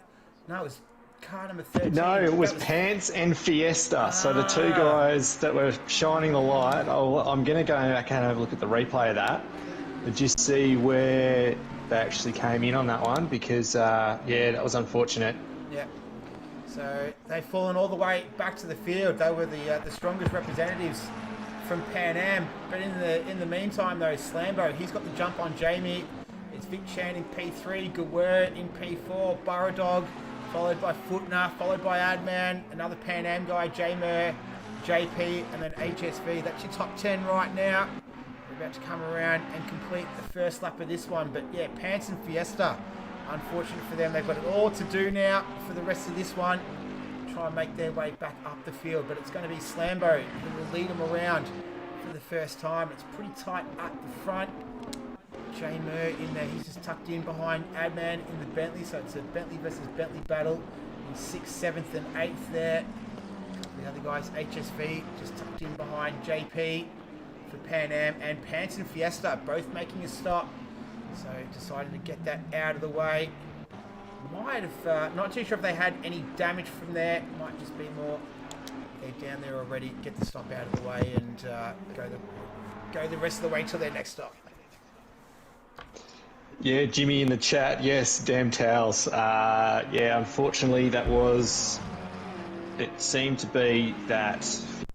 No, it was car number 13. No, it was Pants and Fiesta. So the two guys that were shining the light. I'm going to go back and have a look at the replay of that and just see where they actually came in on that one, because yeah, that was unfortunate. Yeah. So they've fallen all the way back to the field. They were the strongest representatives from PanAm. But in the meantime, though, Slambo, he's got the jump on Jamie. It's Vic Chan in P3, Gawert in P4, Burrow Dog, followed by Footner, followed by Adman, another PanAm guy, J-Mer, JP, and then HSV. That's your top 10 right now. We're about to come around and complete the first lap of this one. But yeah, Pants and Fiesta, unfortunate for them. They've got it all to do now for the rest of this one. Try and make their way back up the field. But it's going to be Slambo who will lead them around for the first time. It's pretty tight at the front. J-Mer in there. He's just tucked in behind Adman in the Bentley. So it's a Bentley versus Bentley battle. In 6th, 7th and 8th there. The other guys, HSV, just tucked in behind JP for PanAm. And Pants and Fiesta both making a stop. So decided to get that out of the way. Might have, not too sure if they had any damage from there. Might just be more, they're down there already. Get the stop out of the way and go the rest of the way till their next stop. Yeah, Jimmy in the chat. Yes, damn towels. Yeah, unfortunately, it seemed to be that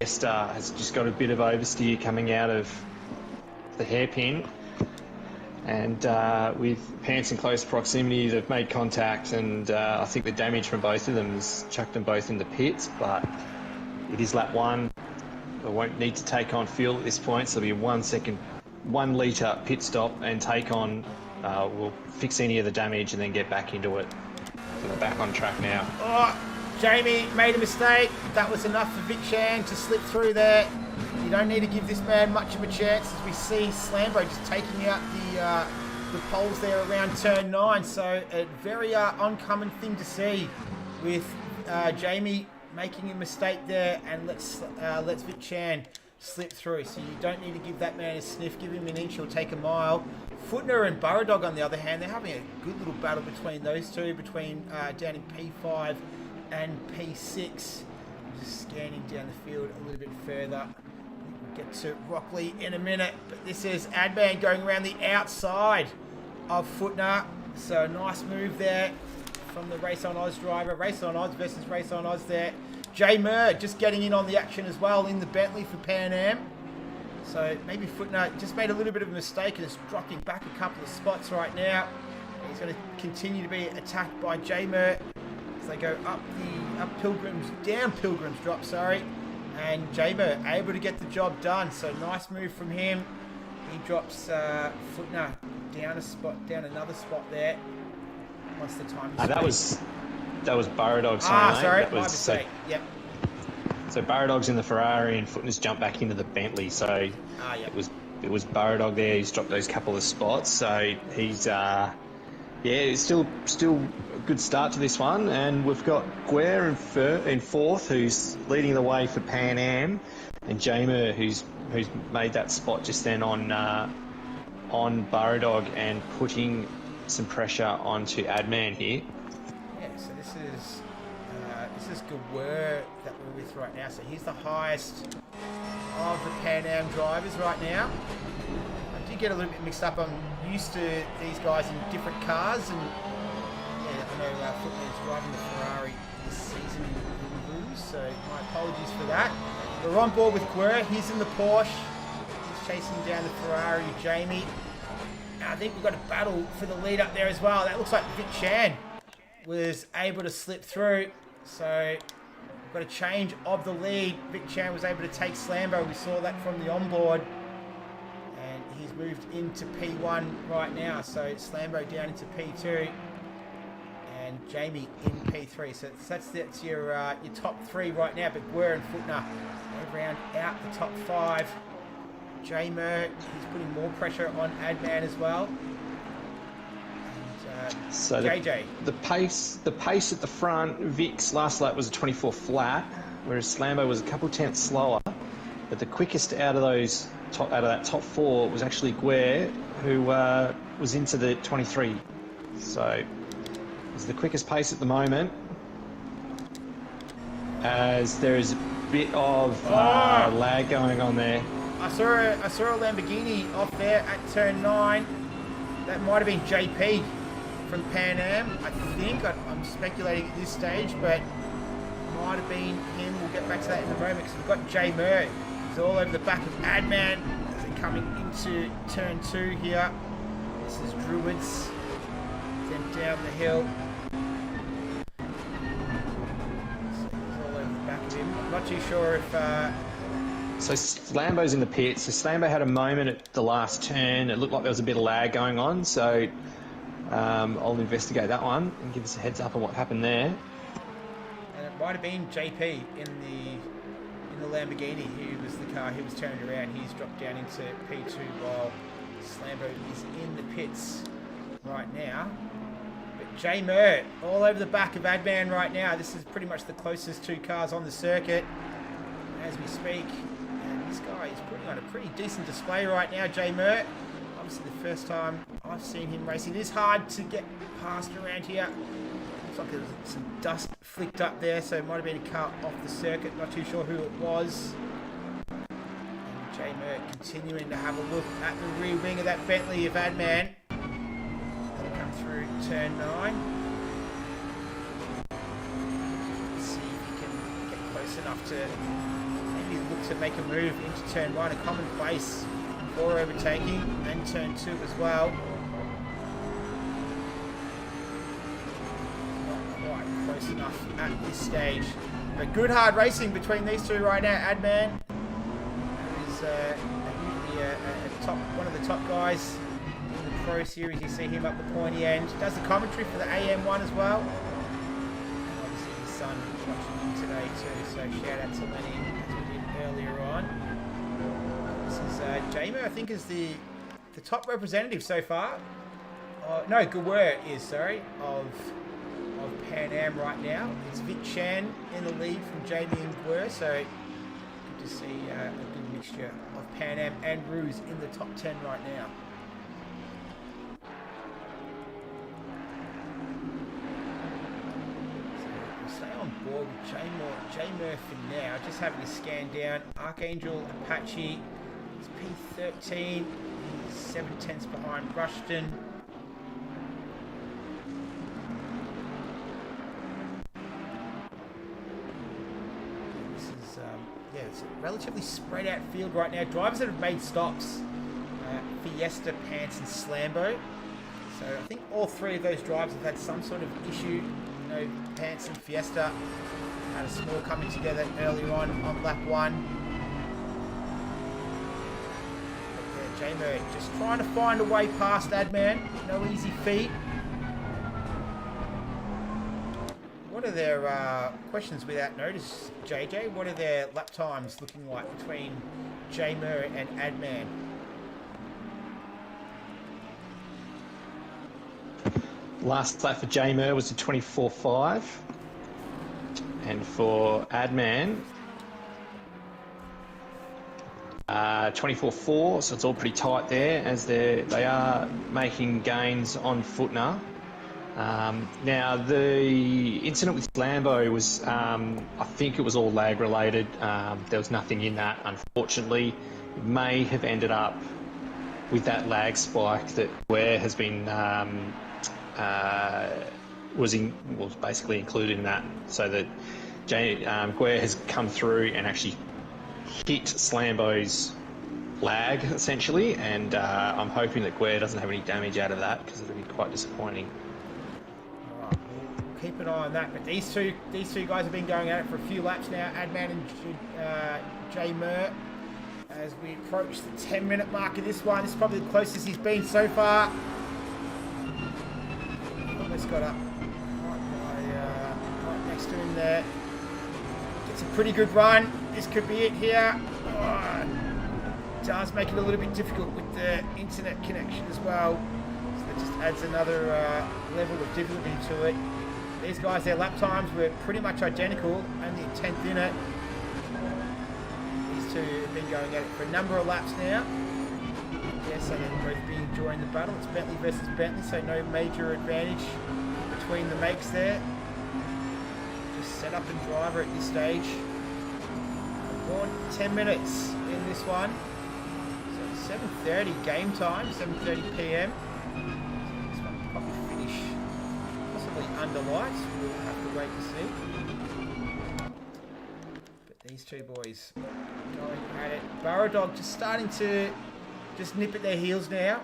Fiesta has just got a bit of oversteer coming out of the hairpin. And with Pants in close proximity, they've made contact, and I think the damage from both of them has chucked them both in the pits. But it is lap 1. They won't need to take on fuel at this point, so it'll be a 1 litre pit stop and take on. We'll fix any of the damage and then get back into it. So they're back on track now. Oh, Jamie made a mistake. That was enough for Vic Chan to slip through there. You don't need to give this man much of a chance, as we see Slambo just taking out the poles there around turn 9. So a very uncommon thing to see with Jamie making a mistake there, and let's Vic Chan slip through. So you don't need to give that man a sniff. Give him an inch, he'll take a mile. Footner and Burrow Dog, on the other hand, they're having a good little battle between those two, down in P5 and P6. Just scanning down the field a little bit further. We'll get to Rockley in a minute, but this is Adman going around the outside of Footner. So nice move there from the Race on Oz driver. Race on Oz versus Race on Oz there. Jay Murr just getting in on the action as well in the Bentley for Pan Am. So maybe Footner just made a little bit of a mistake and is dropping back a couple of spots right now. He's going to continue to be attacked by Jay Murr as they go down Pilgrim's drop, sorry. And Jay Murr able to get the job done. So nice move from him. He drops Footner down another spot there. Once the time is that was Burradog's. Sorry, that my was mistake. Yep. So Burradog's in the Ferrari and Footner's jumped back into the Bentley. So yep. it was Burradog there. He's dropped those couple of spots. So he's it's still a good start to this one. And we've got Guerre in fourth, who's leading the way for Pan Am, and Jamer who's made that spot just then on Burradog and putting some pressure onto Adman here. Yeah, so this is Guerre that we're with right now. So he's the highest of the Pan Am drivers right now. I did get a little bit mixed up. I'm used to these guys in different cars, and yeah, I know Footman's driving the Ferrari this season in Rouge, so my apologies for that. We're on board with Guerre. He's in the Porsche. He's chasing down the Ferrari, Jamie. I think we've got a battle for the lead up there as well. That looks like Vic Chan was able to slip through. So we've got a change of the lead. Vic Chan was able to take Slambo. We saw that from the onboard. And he's moved into P1 right now. So Slambo down into P2. And Jamie in P3. So that's your top three right now. But Guerre and Footner, they round out the top five. Jay Murr, he's putting more pressure on Adman as well. And so JJ. The pace at the front, Vic's last lap was a 24 flat, whereas Slambo was a couple tenths slower. But the quickest out of that top four was actually Guerre, who was into the 23. So it's the quickest pace at the moment, as there is a bit of lag going on there. I saw a Lamborghini off there at turn 9. That might have been JP from Pan Am, I think. I'm speculating at this stage, but might have been him. We'll get back to that in a moment, because we've got Jay Murray. He's all over the back of Adman as they're coming into turn 2 here. This is Druids. Then down the hill. So he's all over the back of him. I'm not too sure if... So Slambo's in the pits. So Slambo had a moment at the last turn. It looked like there was a bit of lag going on. So I'll investigate that one and give us a heads up on what happened there. And it might have been JP in the Lamborghini. He was the car. He was turned around. He's dropped down into P2 while Slambo is in the pits right now. But Jay Murr all over the back of Adman right now. This is pretty much the closest two cars on the circuit as we speak. This guy is putting on a pretty decent display right now, Jay Murr. Obviously the first time I've seen him racing. It is hard to get past around here. Looks like there was some dust flicked up there, so it might have been a car off the circuit. Not too sure who it was. And Jay Murr continuing to have a look at the rear wing of that Bentley of Adman. They'll come through turn 9. Let's see if he can get close enough to look to make a move into turn 1, a common place for overtaking, and turn 2 as well. Not quite close enough at this stage. But good hard racing between these two right now. Adman is one of the top guys in the Pro Series. You see him up the pointy end. Does the commentary for the AM1 as well. And obviously his son watching him today too, so shout out to Lenny earlier on. This is Jamer, I think, is the top representative so far. No, Guerre is, sorry, of Pan Am right now. It's Vic Chan in the lead from Jamie and Guerre, so good to see a good mixture of Pan Am and Rouge in the top 10 right now. Stay on board with Jay Murphy now. Just having a scan down. Archangel Apache is P13. He's 7 tenths behind Rushton. It's a relatively spread out field right now. Drivers that have made stops, Fiesta, Pants and Slambo. So I think all three of those drivers have had some sort of issue. You know, Pants and Fiesta had a small coming together earlier on lap 1. But yeah, J-Mer just trying to find a way past Adman. No easy feat. What are their questions without notice, JJ? What are their lap times looking like between J-Mer and Adman? Last lap for J-Mer was a 24.5. And for Adman, 24.4. So it's all pretty tight there as they are making gains on foot now. Now, the incident with Lambo was, I think it was all lag related. There was nothing in that, unfortunately. It may have ended up with that lag spike that Ware has been, was basically included in that. So that Guare has come through and actually hit Slambo's lag, essentially. And I'm hoping that Guare doesn't have any damage out of that because it would be quite disappointing. Keep an eye on that. But these two guys have been going at it for a few laps now. Adman and J-Mer. As we approach the 10-minute mark of this one, this is probably the closest he's been so far. Almost got up right next to him there. Gets a pretty good run. This could be it here. Oh, does make it a little bit difficult with the internet connection as well. So that just adds another level of difficulty to it. These guys, their lap times were pretty much identical, only a 10th in it. These two have been going at it for a number of laps now. Yeah, so they've both been enjoying the battle. It's Bentley versus Bentley, so no major advantage between the makes there. Just set up and driver at this stage. Gone 10 minutes in this one. So 7:30 game time, 7:30 PM. This one will probably finish possibly under lights. We'll have to wait to see. But these two boys going at it. Burrow Dog just starting to just nip at their heels now.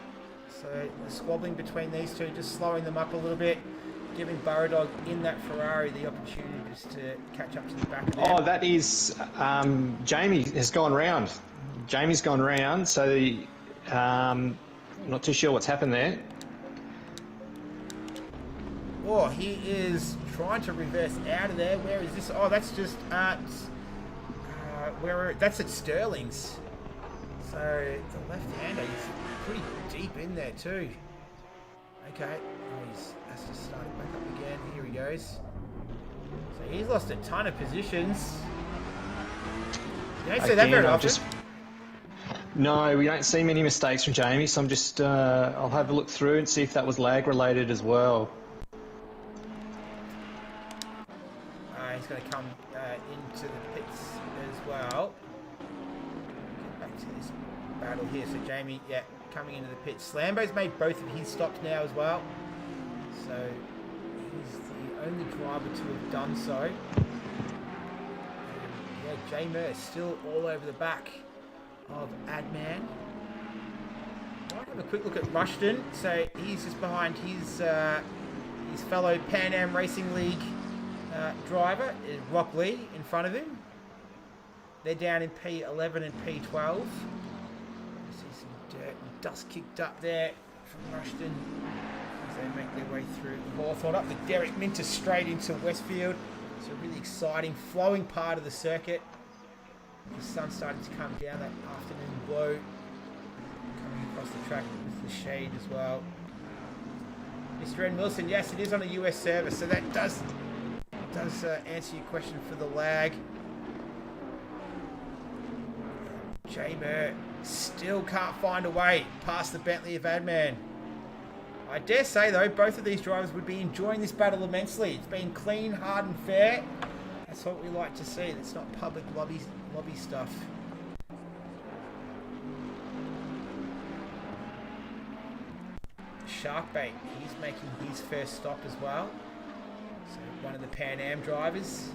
So the squabbling between these two, just slowing them up a little bit, giving Burrow Dog in that Ferrari the opportunity just to catch up to the back of them. Oh, that is Jamie has gone round. Jamie's gone round, so not too sure what's happened there. Oh, he is trying to reverse out of there. Where is this? Oh, that's just at that's at Sterling's. So the left-hander is pretty deep in there too. Okay, oh, he has to start it back up again. Here he goes. So he's lost a ton of positions. You don't see that very often. No, we don't see many mistakes from Jamie, so I'm just I'll have a look through and see if that was lag related as well. He's going to come into the pits as well. Get back to this battle here. So Jamie, yeah, coming into the pits. Slambo's made both of his stops now as well. So he's the only driver to have done so. And, yeah, J-Mer is still all over the back of Adman. Might have a quick look at Rushton. So he's just behind his fellow PanAm Racing League driver is Rock Lee in front of him. They're down in P11 and P12. See some dirt and dust kicked up there from Rushton as they make their way through Hawthorne up the Derek Minter straight into Westfield. It's a really exciting flowing part of the circuit. The sun's starting to come down, that afternoon glow coming across the track with the shade as well. Mr. Ed Wilson, yes, it is on a US service, so that does answer your question for the lag. J-Mer still can't find a way past the Bentley of Adman. I dare say, though, both of these drivers would be enjoying this battle immensely. It's been clean, hard and fair. That's what we like to see. It's not public lobby stuff. Sharkbait, he's making his first stop as well. So one of the PanAm drivers.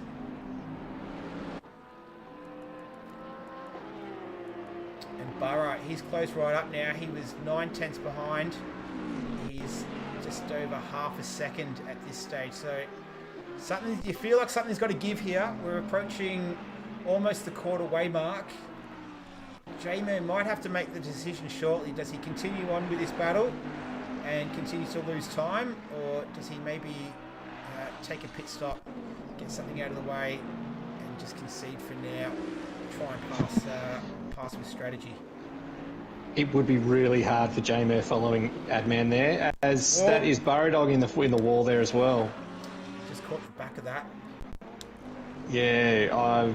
And Burrow, he's close right up now. He was 9/10 behind. He's just over half a second at this stage. So you feel like something's got to give here. We're approaching almost the quarter way mark. J-Man might have to make the decision shortly. Does he continue on with this battle and continue to lose time, or does he maybe take a pit stop, get something out of the way, and just concede for now? Try and pass with strategy. It would be really hard for J-Mer following Adman there, as that is Burrowdog in the wall there as well. Just caught the back of that. Yeah,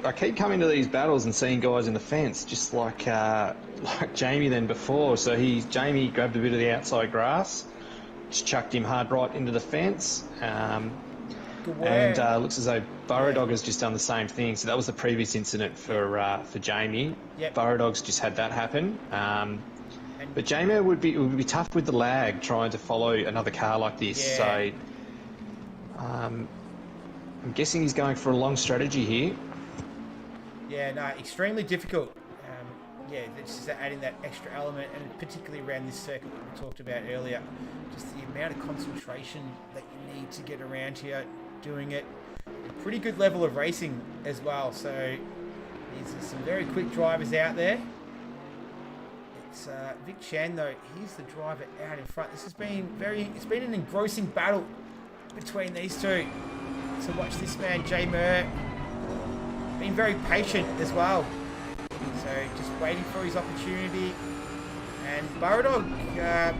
I keep coming to these battles and seeing guys in the fence, just like Jamie then before. So Jamie grabbed a bit of the outside grass, just chucked him hard right into the fence. And looks as though Burrowdog has just done the same thing. So that was the previous incident for Jamie. Yep. Burrowdog's just had that happen. But Jamie would be tough with the lag trying to follow another car like this. Yeah. So I'm guessing he's going for a long strategy here. Yeah, no, extremely difficult. This is adding that extra element, and particularly around this circuit that we talked about earlier, just the amount of concentration that you need to get around here, doing it. A pretty good level of racing as well. So there's some very quick drivers out there. It's Vic Chan though. He's the driver out in front. This has been it's been an engrossing battle between these two. So watch this man, J Mer, being very patient as well. So just waiting for his opportunity. And Burrowdog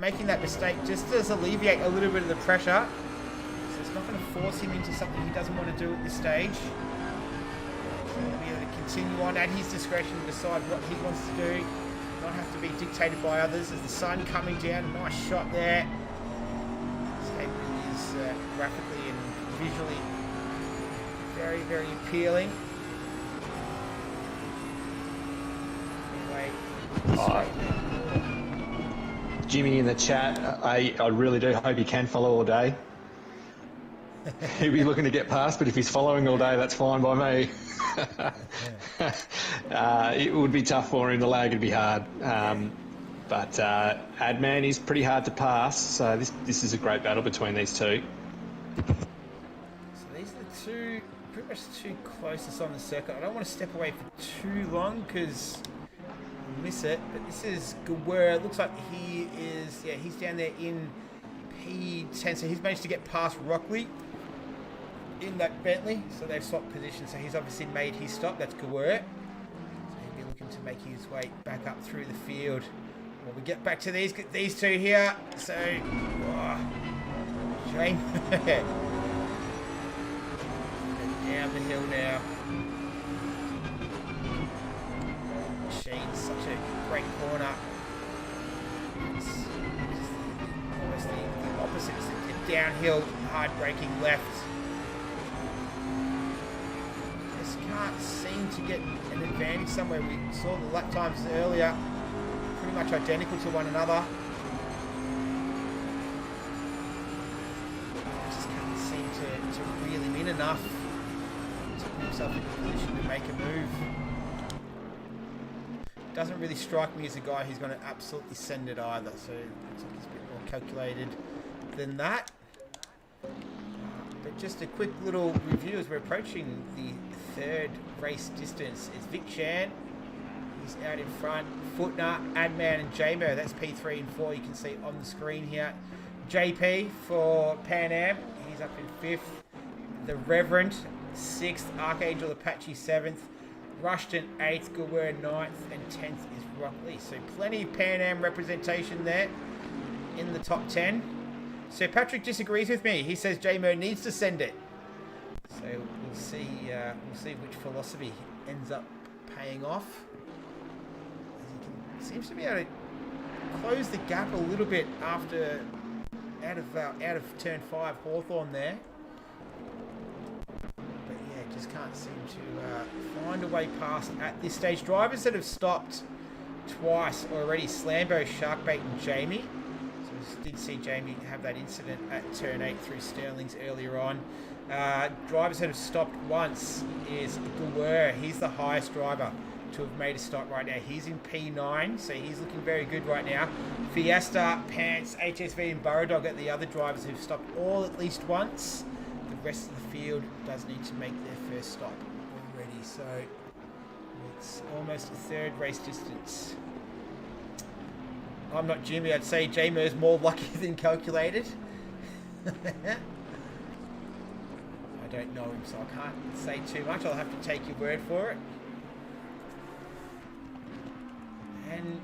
making that mistake just to alleviate a little bit of the pressure. So it's not going to force him into something he doesn't want to do at this stage. So he'll be able to continue on at his discretion to decide what he wants to do. Not have to be dictated by others. As the sun coming down, nice shot there. This game really is graphically and visually very, very appealing. Jimmy in the chat, I really do hope he can follow all day. He'll be looking to get past, but if he's following all day, that's fine by me. It would be tough for him. The lag would be hard. But Adman is pretty hard to pass, so this is a great battle between these two. So these are the two, pretty much the two closest on the circuit. I don't want to step away for too long because we'll miss it. But this is Gawir. It looks like he's down there in P10. So he's managed to get past Rockley in that Bentley. So they've swapped positions. So he's obviously made his stop. That's Gawir. So he'll be looking to make his way back up through the field. Well, we get back to these two here. So, Shane. Down the hill now. Shane's such a great corner. It's almost the opposite. It's a downhill, hard braking left. Just can't seem to get an advantage somewhere. We saw the lap times earlier, pretty much identical to one another. Just can't seem to reel him in enough to put himself in a position to make a move. Doesn't really strike me as a guy who's going to absolutely send it either, so it looks like he's a bit more calculated than that. But just a quick little review as we're approaching the third race distance. It's Vic Chan. He's out in front. Footner, Adman and J-Mo. That's P3 and 4. You can see on the screen here. JP for PanAm. He's up in 5th. The Reverend, 6th. Archangel Apache, 7th. Rushton, 8th. Gawir, 9th. And 10th is Rockley. So plenty of PanAm representation there in the top 10. Sir Patrick disagrees with me. He says J-Mo needs to send it. So we'll see which philosophy ends up paying off. Seems to be able to close the gap a little bit after out of turn 5 Hawthorn there. But yeah, just can't seem to find a way past at this stage. Drivers that have stopped twice already: Slambo, Sharkbait and Jamie. So we did see Jamie have that incident at turn 8 through Sterling's earlier on. Drivers that have stopped once is Gawir. He's the highest driver. to have made a stop right now. He's in P9, so he's looking very good right now. Fiesta, Pants, HSV and Burrodog are the other drivers who've stopped all at least once. The rest of the field does need to make their first stop already, so it's almost a third race distance. I'm not Jimmy, I'd say J-Mer's more lucky than calculated. I don't know him, so I can't say too much. I'll have to take your word for it. And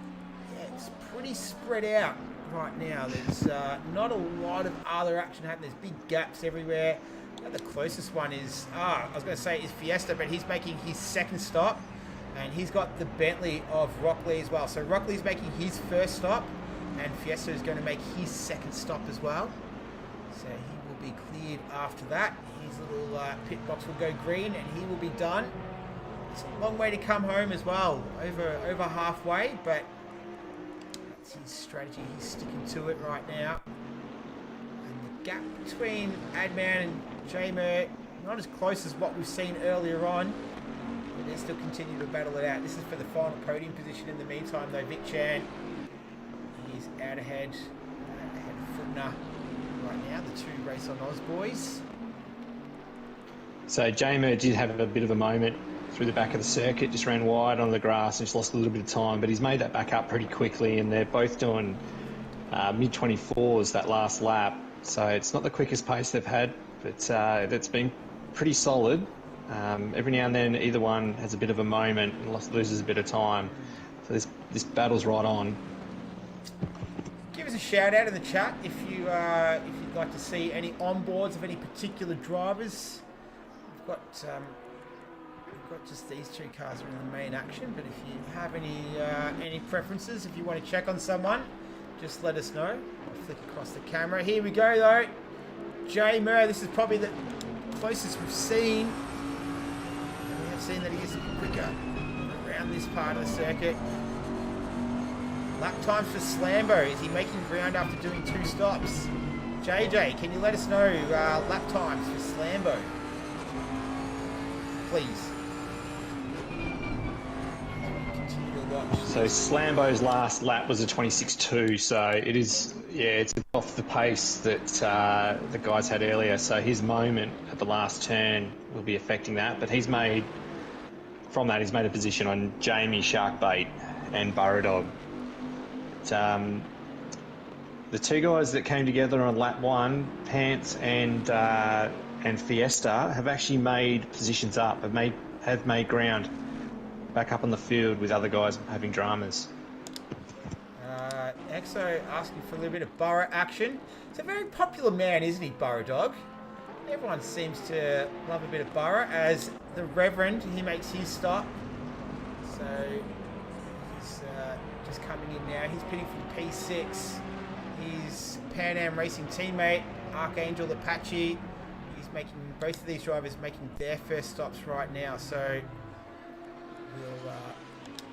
yeah, it's pretty spread out right now. There's not a lot of other action happening. There's big gaps everywhere. The closest one is, I was going to say is Fiesta, but he's making his second stop. And he's got the Bentley of Rockley as well. So Rockley's making his first stop, and Fiesta is going to make his second stop as well. So he will be cleared after that. His little pit box will go green, and he will be done. It's a long way to come home as well, over halfway, but that's his strategy. He's sticking to it right now. And the gap between Adman and J-Mer, not as close as what we've seen earlier on. They still continue to battle it out. This is for the final podium position. In the meantime, though, Vic Chan, he's out ahead of Footner right now, the two RaceOnOz boys. So J-Mer did have a bit of a moment through the back of the circuit, just ran wide on the grass and just lost a little bit of time, but he's made that back up pretty quickly, and they're both doing mid-24s that last lap. So it's not the quickest pace they've had, but that's been pretty solid. Every now and then, either one has a bit of a moment and loses a bit of time. So this battle's right on. Give us a shout out in the chat if you'd like to see any onboards of any particular drivers. We've got just these two cars are in the main action, but if you have any preferences, if you want to check on someone, just let us know. I'll flick across the camera. Here we go though. J-Mer, this is probably the closest we've seen. Seen that he is quicker around this part of the circuit. Lap times for Slambo. Is he making ground after doing 2 stops? JJ, can you let us know lap times for Slambo? Please. Continue to watch. So Slambo's last lap was a 26.2, so it is, it's off the pace that the guys had earlier. So his moment at the last turn will be affecting that, but he's made a position on Jamie, Sharkbait and Burrodog. The two guys that came together on lap 1, Pants and Fiesta, have actually made positions up, have made ground back up on the field with other guys having dramas. Exo asking for a little bit of Burrow action. He's a very popular man, isn't he, Burrodog? Everyone seems to love a bit of Burrow. As the Reverend, he makes his stop. So he's just coming in now. He's pitting from P6. His PanAm Racing teammate, Archangel Apache. He's making both of these drivers making their first stops right now. So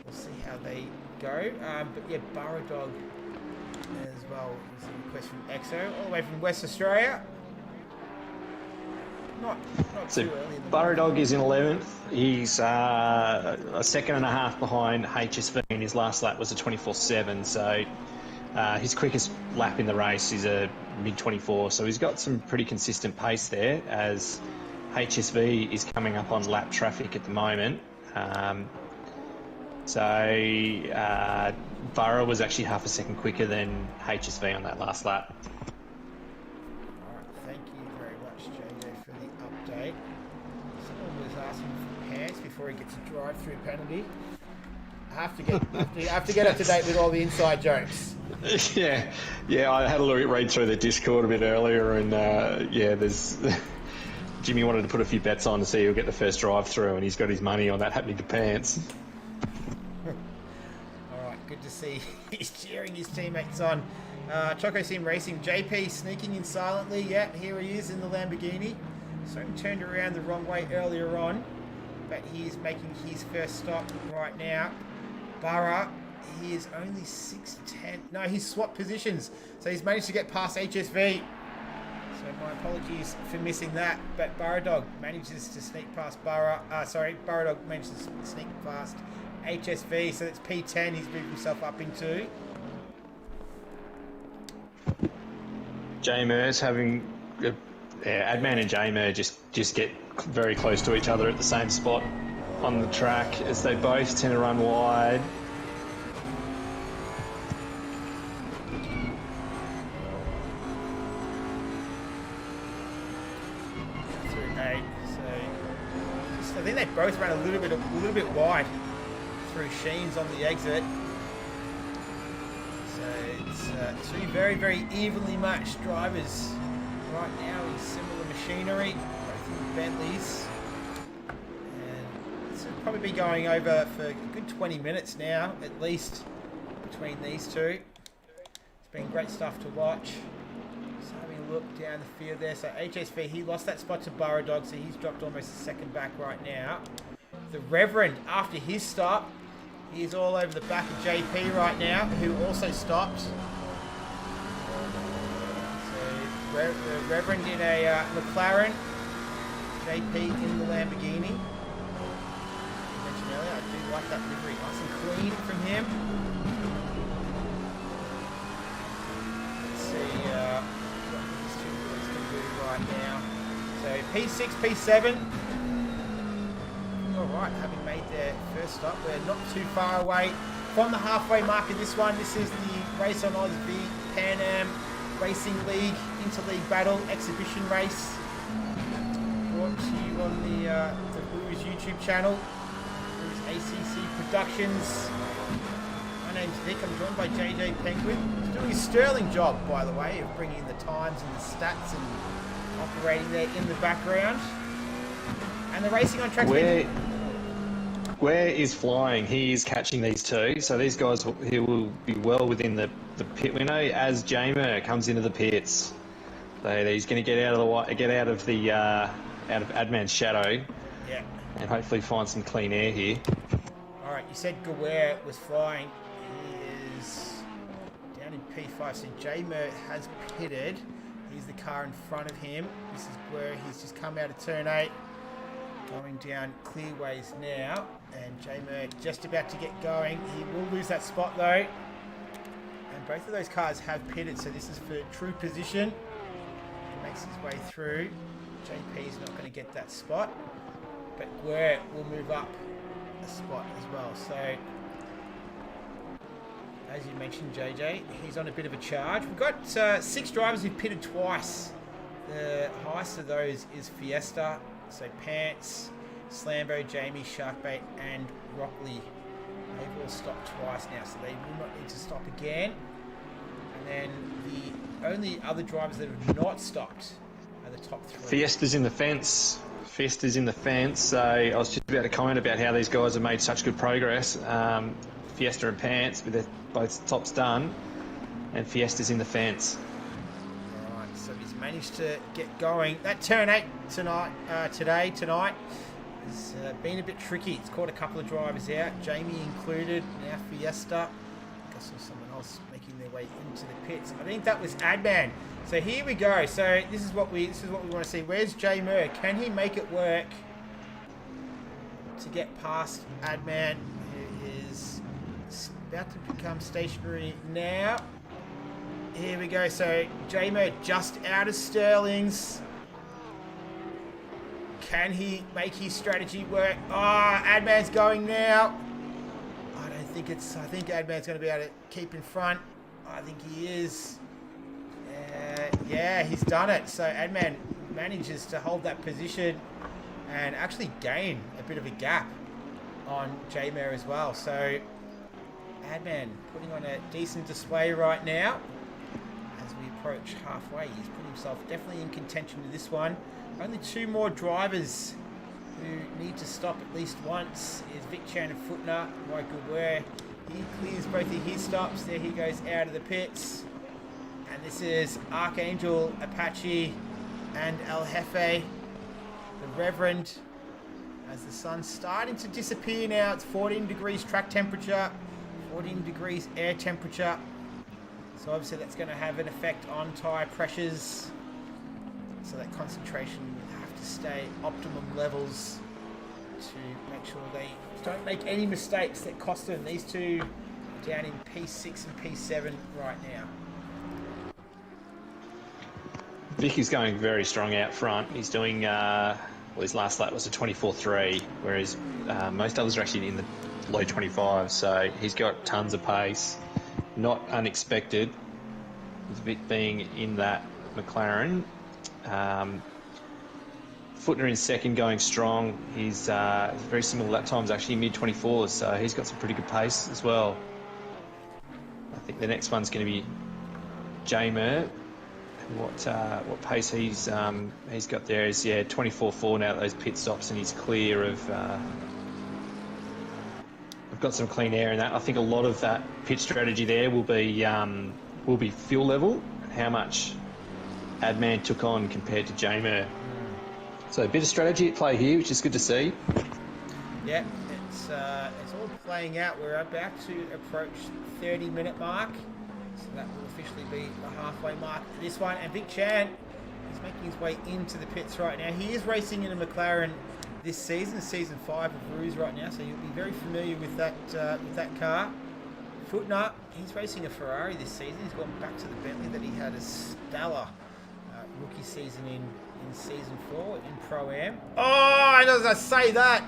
we'll see how they go. But yeah, Burrodog as well. There's a request from Exo, all the way from West Australia. Not so too early. Burrodog is in 11th. He's a second and a half behind HSV, and his last lap was a 24.7. So his quickest lap in the race is a mid-24. So he's got some pretty consistent pace there, as HSV is coming up on lap traffic at the moment. Burrow was actually half a second quicker than HSV on that last lap. Before he gets a drive-through penalty, I have to get up to date with all the inside jokes. Yeah, I had a read through the Discord a bit earlier, and there's Jimmy wanted to put a few bets on to see who'll get the first drive-through, and he's got his money on that happening to Pants. All right, good to see he's cheering his teammates on. Choco Sim Racing, JP sneaking in silently. Yeah, here he is in the Lamborghini. So he turned around the wrong way earlier on, but he is making his first stop right now. Barra, he is only 6'10". No, he's swapped positions, so he's managed to get past HSV. So my apologies for missing that, but Burrodog manages to sneak past Burrodog manages to sneak past HSV, so that's P10 he's moved himself up into. J-Mer's having... Adman and J-Mer just get very close to each other at the same spot on the track as they both tend to run wide. So I think they both ran a little bit wide through Sheens on the exit. So it's two very, very evenly matched drivers right now in similar machinery, both in Bentleys. And this will probably be going over for a good 20 minutes now, at least, between these two. It's been great stuff to watch. Just having a look down the field there. So HSV, he lost that spot to Burrow Dog, so he's dropped almost a second back right now. The Reverend, after his stop, he's all over the back of JP right now, who also stopped. So the Reverend in a McLaren, JP in the Lamborghini. I mentioned earlier, I do like that livery, nice and clean from him. Let's see what these two boys can do right now. So P6, P7. Alright, having made their first stop, we're not too far away from the halfway mark of this one. This is the RaceOnOz v PanAm Racing League Interleague Battle Exhibition Race, brought to you on the Blues YouTube channel, Blues ACC Productions. My name's Vic, I'm joined by JJ Penguin. He's doing a sterling job, by the way, of bringing the times and the stats and operating there in the background. And the racing on track. Where is flying? He is catching these two, so these guys he will be well within the pit window as Jamer comes into the pits. So he's going to get out of Adman's shadow, yeah, and hopefully find some clean air here. All right, you said Gaware was flying. He is down in P5. So Jamer has pitted. He's the car in front of him. This is where he's just come out of turn 8. Going down clearways now, and J-Mer just about to get going. He will lose that spot though, and both of those cars have pitted, so this is for true position. He makes his way through. JP is not going to get that spot, but Guer will move up a spot as well. So as you mentioned, JJ, he's on a bit of a charge. We've got 6 drivers who've pitted twice. The highest of those is Fiesta. So Pants, Slambo, Jamie, Sharkbait and Rockley. They've all stopped twice now, so they will not need to stop again. And then the only other drivers that have not stopped are the top 3. Fiesta's in the fence. So I was just about to comment about how these guys have made such good progress. Fiesta and Pants with their both tops done, and Fiesta's in the fence. So he's managed to get going. That turn 8 tonight has been a bit tricky. It's caught a couple of drivers out, Jamie included. Now Fiesta. I saw someone else making their way into the pits. I think that was Adman. So here we go. So this is what we want to see. Where's J-Mer? Can he make it work to get past Adman, who is about to become stationary now? Here we go, so J-Mer just out of Sterling's. Can he make his strategy work? Adman's going now. I think Adman's going to be able to keep in front. I think he is. Yeah, he's done it. So Adman manages to hold that position and actually gain a bit of a gap on J-Mer as well. So Adman putting on a decent display right now. As we approach halfway, he's put himself definitely in contention to this one. Only 2 more drivers who need to stop at least once is Vic Chan and Footner. Michael Ware, he clears both of his stops. There he goes out of the pits. And this is Archangel, Apache, and El Jefe, the Reverend. As the sun's starting to disappear now, it's 14 degrees track temperature, 14 degrees air temperature. So obviously that's going to have an effect on tyre pressures. So that concentration will have to stay optimum levels to make sure they don't make any mistakes that cost them. These two are down in P6 and P7 right now. Vic is going very strong out front. He's doing, his last lap was a 24.3, whereas most others are actually in the low 25s, so he's got tons of pace. Not unexpected, Vic being in that McLaren. Footner in second, going strong. He's very similar lap times, actually mid-24s, so he's got some pretty good pace as well. I think the next one's going to be Jamer. What pace he's got there is 24.4 now at those pit stops, and he's clear of. We've got some clean air in that. I think a lot of that pit strategy there will be fuel level and how much Adman took on compared to Jamer. So a bit of strategy at play here, which is good to see. Yeah, it's all playing out. We're about to approach the 30-minute mark. So that will officially be the halfway mark for this one. And Vic Chan is making his way into the pits right now. He is racing in a McLaren this season, season 5 of Ruse right now, so you'll be very familiar with that car. Footner, he's racing a Ferrari this season. He's gone back to the Bentley that he had a stellar rookie season in season 4 in Pro-Am. Oh, and as I say that,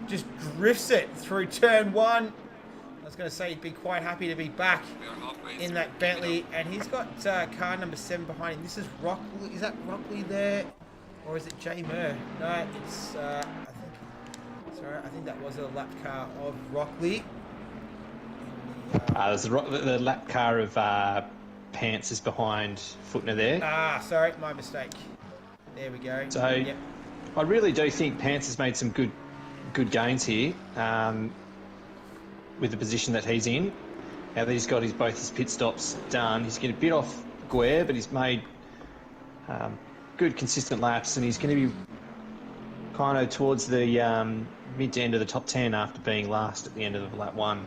just drifts it through turn 1. I was going to say he'd be quite happy to be back in that Bentley, and he's got car number 7 behind him. This is Rockley. Is that Rockley there, or is it Jamer? No, it's I think that was a lap car of Rockley. There's the lap car of Pants is behind Footner there. Sorry, my mistake. There we go. So yep. I really do think Pants has made some good gains here. With the position that he's in. Now that he's got both his pit stops done, he's getting a bit off Guerre, but he's made good consistent laps, and he's going to be kind of towards the mid to end of the top 10 after being last at the end of lap 1.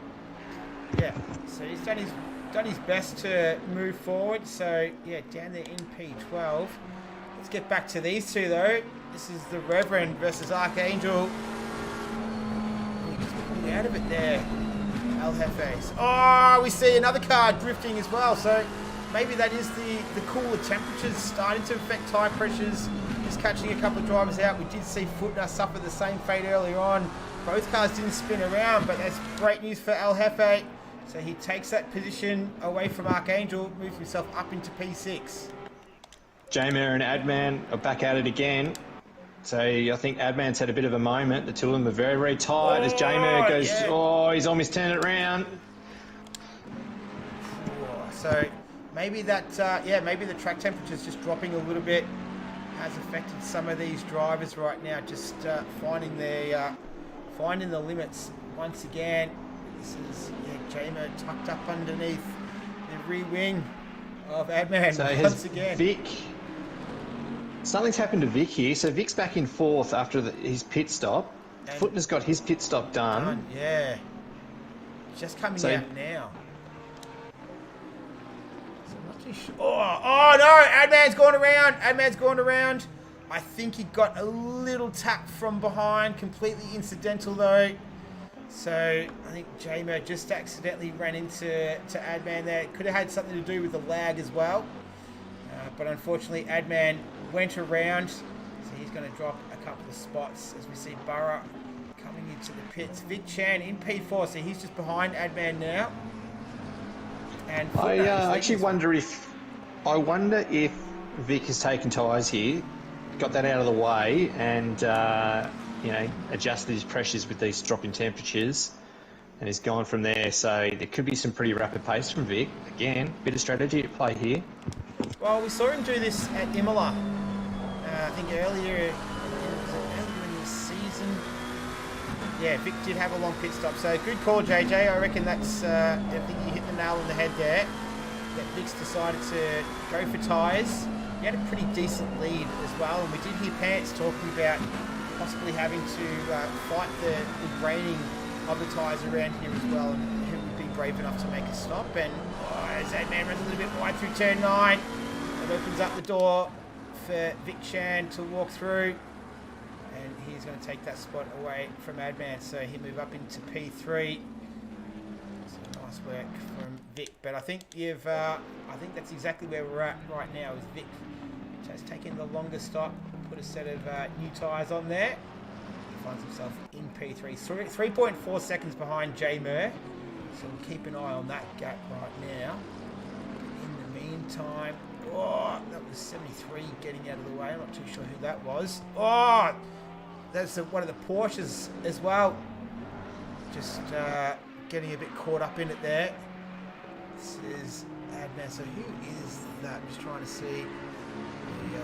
Yeah, so he's done his best to move forward. So yeah, down there in P12. Let's get back to these two though. This is the Reverend versus Archangel. He's pulling out of it there. El Jefes. Oh, we see another car drifting as well. So maybe that is the cooler temperatures starting to affect tyre pressures. Just catching a couple of drivers out. We did see Footner suffer the same fate earlier on. Both cars didn't spin around, but that's great news for El Jefe. So he takes that position away from Archangel, moves himself up into P6. Jamer and Adman are back at it again. So I think Adman's had a bit of a moment. The two of them are very, very tight as Jamer goes, he's almost turned it around. So maybe that, maybe the track temperature's just dropping a little bit has affected some of these drivers right now, just finding the limits once again. This is Jamer tucked up underneath the rear wing of Adman once again. Vic, something's happened to Vic here. So Vic's back in 4th after his pit stop. Footner's got his pit stop done. Yeah. Just coming out now. So I'm not too sure. Oh no! Adman's gone around. I think he got a little tap from behind. Completely incidental though. So I think Jamer just accidentally ran into Adman there. Could have had something to do with the lag as well. But unfortunately Adman went around. So he's going to drop a couple of spots as we see Burra coming into the pits. Vic Chan in P4, so he's just behind Adman now. And I actually wonder if Vic has taken tyres here, got that out of the way, and adjusted his pressures with these dropping temperatures, and he's gone from there. So there could be some pretty rapid pace from Vic. Again, bit of strategy at play here. Well, we saw him do this at Imola. I think earlier in the season. Yeah, Vic did have a long pit stop. So good call, JJ. I reckon that's. I think you hit the nail on the head there. That Vic's decided to go for tyres. He had a pretty decent lead as well, and we did hear Pants talking about possibly having to fight the graining of the tyres around here as well, and who would be brave enough to make a stop. And as Adman runs a little bit wide through turn 9, it opens up the door for Vic Chan to walk through, and he's going to take that spot away from Adman. So he move up into P3. So nice work from Vic. But I think I think that's exactly where we're at right now. Is Vic just taking the longer stop, put a set of new tyres on there. He finds himself in P3, 3.4 seconds behind J Mur. So we'll keep an eye on that gap right now. In the meantime, oh, that was 73 getting out of the way. I'm not too sure who that was. Oh, that's one of the Porsches as well. Just getting a bit caught up in it there. This is Adnan. So who is that? I'm just trying to see the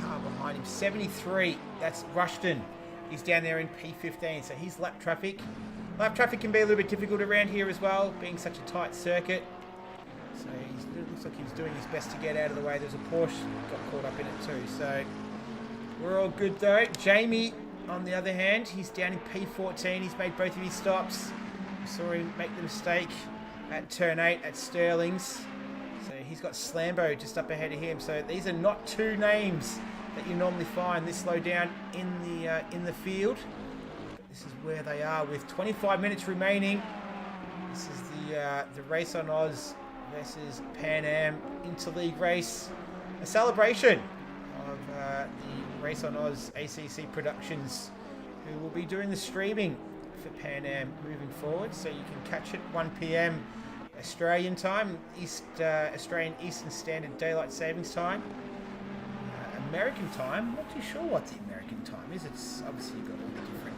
car behind him. 73. That's Rushton. He's down there in P15. So he's lap traffic. Lap traffic can be a little bit difficult around here as well, being such a tight circuit. So it looks like he was doing his best to get out of the way. There's a Porsche got caught up in it too. So we're all good though. Jamie, on the other hand, he's down in P14. He's made both of his stops. We saw him make the mistake at turn 8 at Sterling's. So he's got Slambo just up ahead of him. So these are not two names that you normally find this low down in the field. This is where they are with 25 minutes remaining. This is the Race on Oz versus PanAm interleague race. A celebration of the Race on Oz ACC Productions, who will be doing the streaming for PanAm moving forward. So you can catch it 1 p.m. Australian time, Australian Eastern Standard Daylight Savings Time. American time, not too sure what the American time is. It's obviously got all the different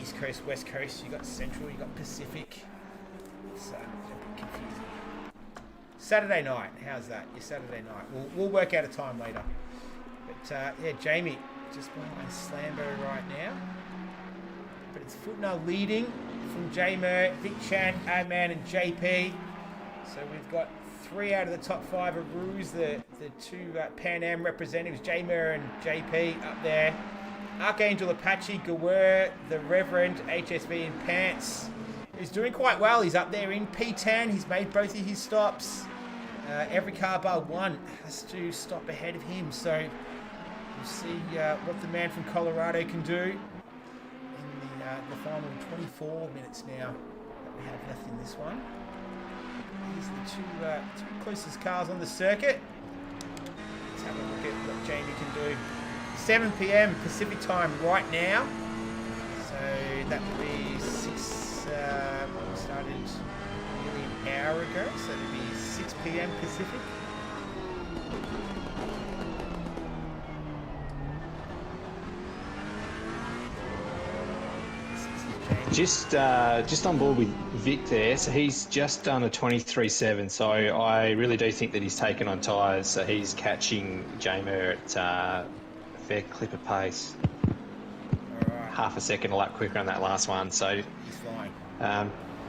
East Coast, West Coast. You got Central, you got Pacific. It's a bit confusing. Saturday night, how's that? Your Saturday night. We'll work out a time later. But yeah, Jamie just behind Slambo right now. But it's Footner leading from J Mur, Vic Chan, Adman, and JP. So we've got 3 out of the top 5 of Ruse, the 2 PanAm representatives, J Mur and JP up there. Archangel Apache, Gawer, the Reverend, HSV and Pants, who's doing quite well. He's up there in P10. He's made both of his stops. Every car bar 1 has to stop ahead of him. So we'll see what the man from Colorado can do in the final 24 minutes now that we have left in this one. These are the two closest cars on the circuit. Let's have a look at what Jamie can do. 7 p.m. Pacific time right now. So that would be 6, we started nearly an hour ago. So it would be 6 p.m. Pacific. Just on board with Vic there, so he's just done a 23.7, so I really do think that he's taken on tyres, so he's catching J-Mur at a fair clip of pace. Right. Half a second a lap quicker on that last one, so He's flying.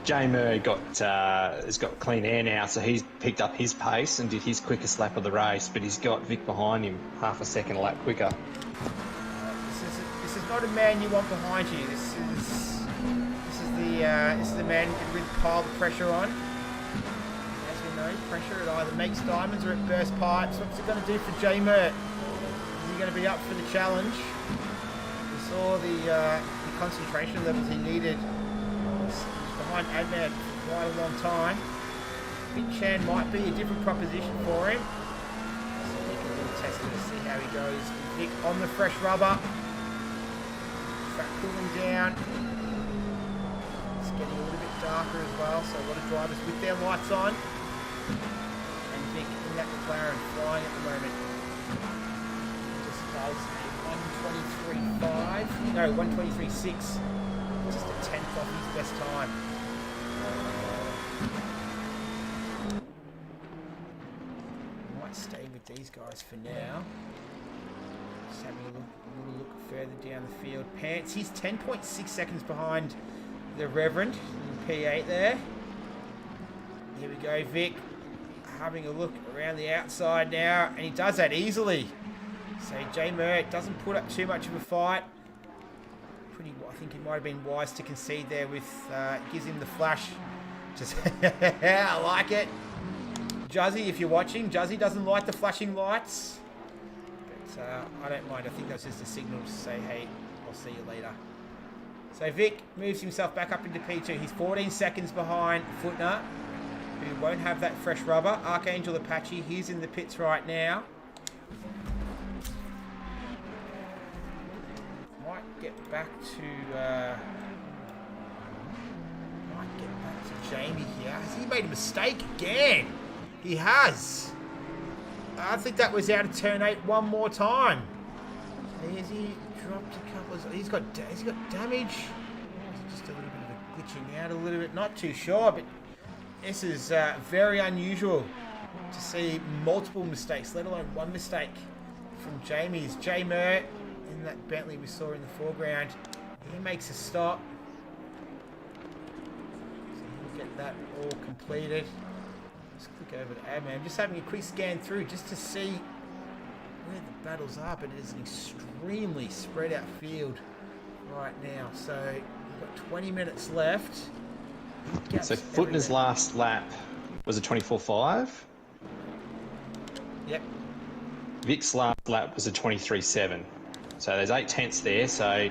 J-Mur has got clean air now, so he's picked up his pace and did his quickest lap of the race, but he's got Vic behind him half a second a lap quicker. This is not a man you want behind you. This is the man who can really pile the pressure on. As we know, pressure it either makes diamonds or it bursts pipes. What's it going to do for J Mur? Is he going to be up for the challenge? We saw the concentration levels he needed. He's behind Adman for quite a long time. Big Chan might be a different proposition for him. So we can really test it to see how he goes. Vic on the fresh rubber. Track cooling down. It's getting a little bit darker as well, so a lot of drivers with their lights on. And Vic in that McLaren flying at the moment. He just does a 1:23.5. No, 1:23.6. Just a 10th off his best time. Might stay with these guys for now. Just having a little look further down the field. Pants, he's 10.6 seconds behind the Reverend in P8 there. Here we go, Vic. Having a look around the outside now, and he does that easily. So J Mur doesn't put up too much of a fight. I think it might have been wise to concede there with, gives him the flash. Just, I like it. Juzzy, if you're watching, Juzzy doesn't like the flashing lights. But I don't mind. I think that's just a signal to say, hey, I'll see you later. So Vic moves himself back up into P2. He's 14 seconds behind Footner, who won't have that fresh rubber. Archangel Apache, he's in the pits right now. Might get back to Jamie here. Has he made a mistake again? He has. I think that was out of turn 8 one more time. Has he dropped a couple of... He's got damage. Just a little bit of a glitching out a little bit. Not too sure, but this is very unusual to see multiple mistakes, let alone one mistake from Jamie's. J Mer in that Bentley we saw in the foreground. He makes a stop. So he'll get that all completed. Let's click over to admin. I'm just having a quick scan through just to see where the battles are, but it is an extremely spread out field right now. So we've got 20 minutes left. So Footner's last lap was a 24.5. Yep. Vic's last lap was a 23.7. So there's 8 tenths there. So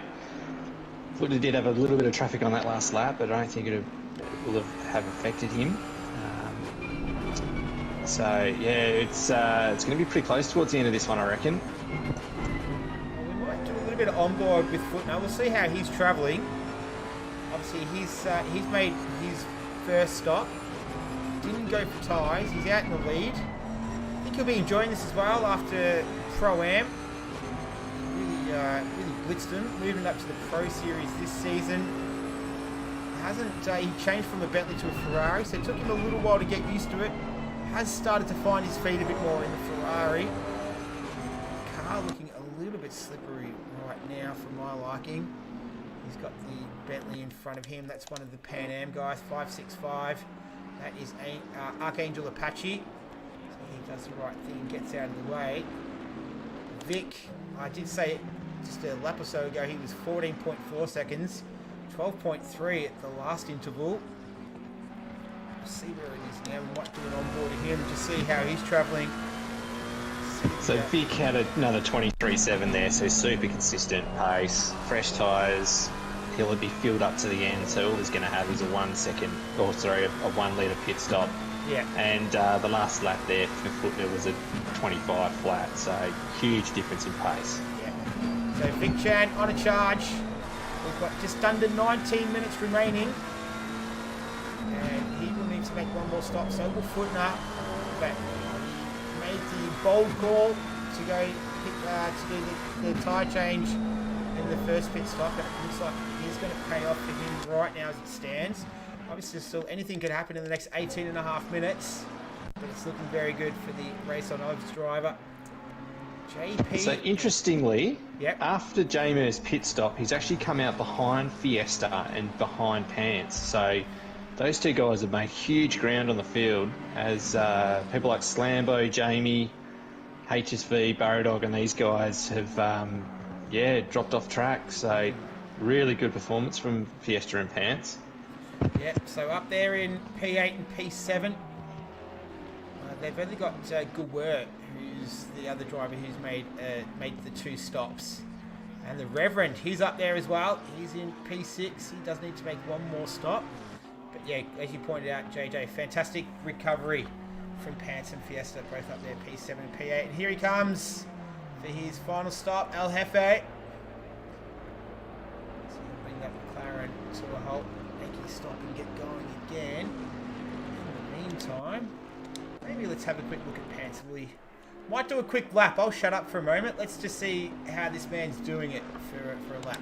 Footner did have a little bit of traffic on that last lap, but I don't think it will have affected him. So yeah, it's going to be pretty close towards the end of this one, I reckon. Well, we might do a little bit of onboard with Footner. We'll see how he's travelling. Obviously, he's made his first stop. Didn't go for tyres. He's out in the lead. I think he'll be enjoying this as well after Pro-Am. Really blitzed him, moving up to the Pro Series this season. He changed from a Bentley to a Ferrari, so it took him a little while to get used to it. Has started to find his feet a bit more in the Ferrari. Car looking a little bit slippery right now for my liking. He's got the Bentley in front of him. That's one of the Pan Am guys, 565. That is Archangel Apache. So he does the right thing, gets out of the way. Vic, I did say just a lap or so ago, he was 14.4 seconds, 12.3 at the last interval. We'll see where it is now. We might do an onboard of him to see how he's travelling. So Vic had another 23.7 there, so super consistent pace, fresh tyres. He'll be filled up to the end, so all he's going to have is a 1 litre pit stop. Yeah. And the last lap there for Footner was a 25 flat, so huge difference in pace. Yeah. So Vic Chan on a charge. We've got just under 19 minutes remaining. And he will need to make one more stop. So will Footner. But made the bold call to go to do the tyre change in the first pit stop. And it looks like it is going to pay off for him right now as it stands. Obviously, still anything could happen in the next 18 and a half minutes. But it's looking very good for the RaceOnOz driver. JP. So interestingly, yep. After Jamer's pit stop, he's actually come out behind Fiesta and behind Pants. So those two guys have made huge ground on the field as people like Slambo, Jamie, HSV, Barradog and these guys have, dropped off track. So really good performance from Fiesta and Pants. Yep, so up there in P8 and P7, they've only got Good Work, who's the other driver who's made the 2 stops. And the Reverend, he's up there as well. He's in P6. He does need to make one more stop. But yeah, as you pointed out, JJ, fantastic recovery from Pants and Fiesta, both up there, P7 and P8. And here he comes for his final stop, El Jefe. So he'll bring that McLaren to a halt. Stop and get going again. In the meantime, maybe let's have a quick look at Pants. We might do a quick lap. I'll shut up for a moment. Let's just see how this man's doing it for a lap.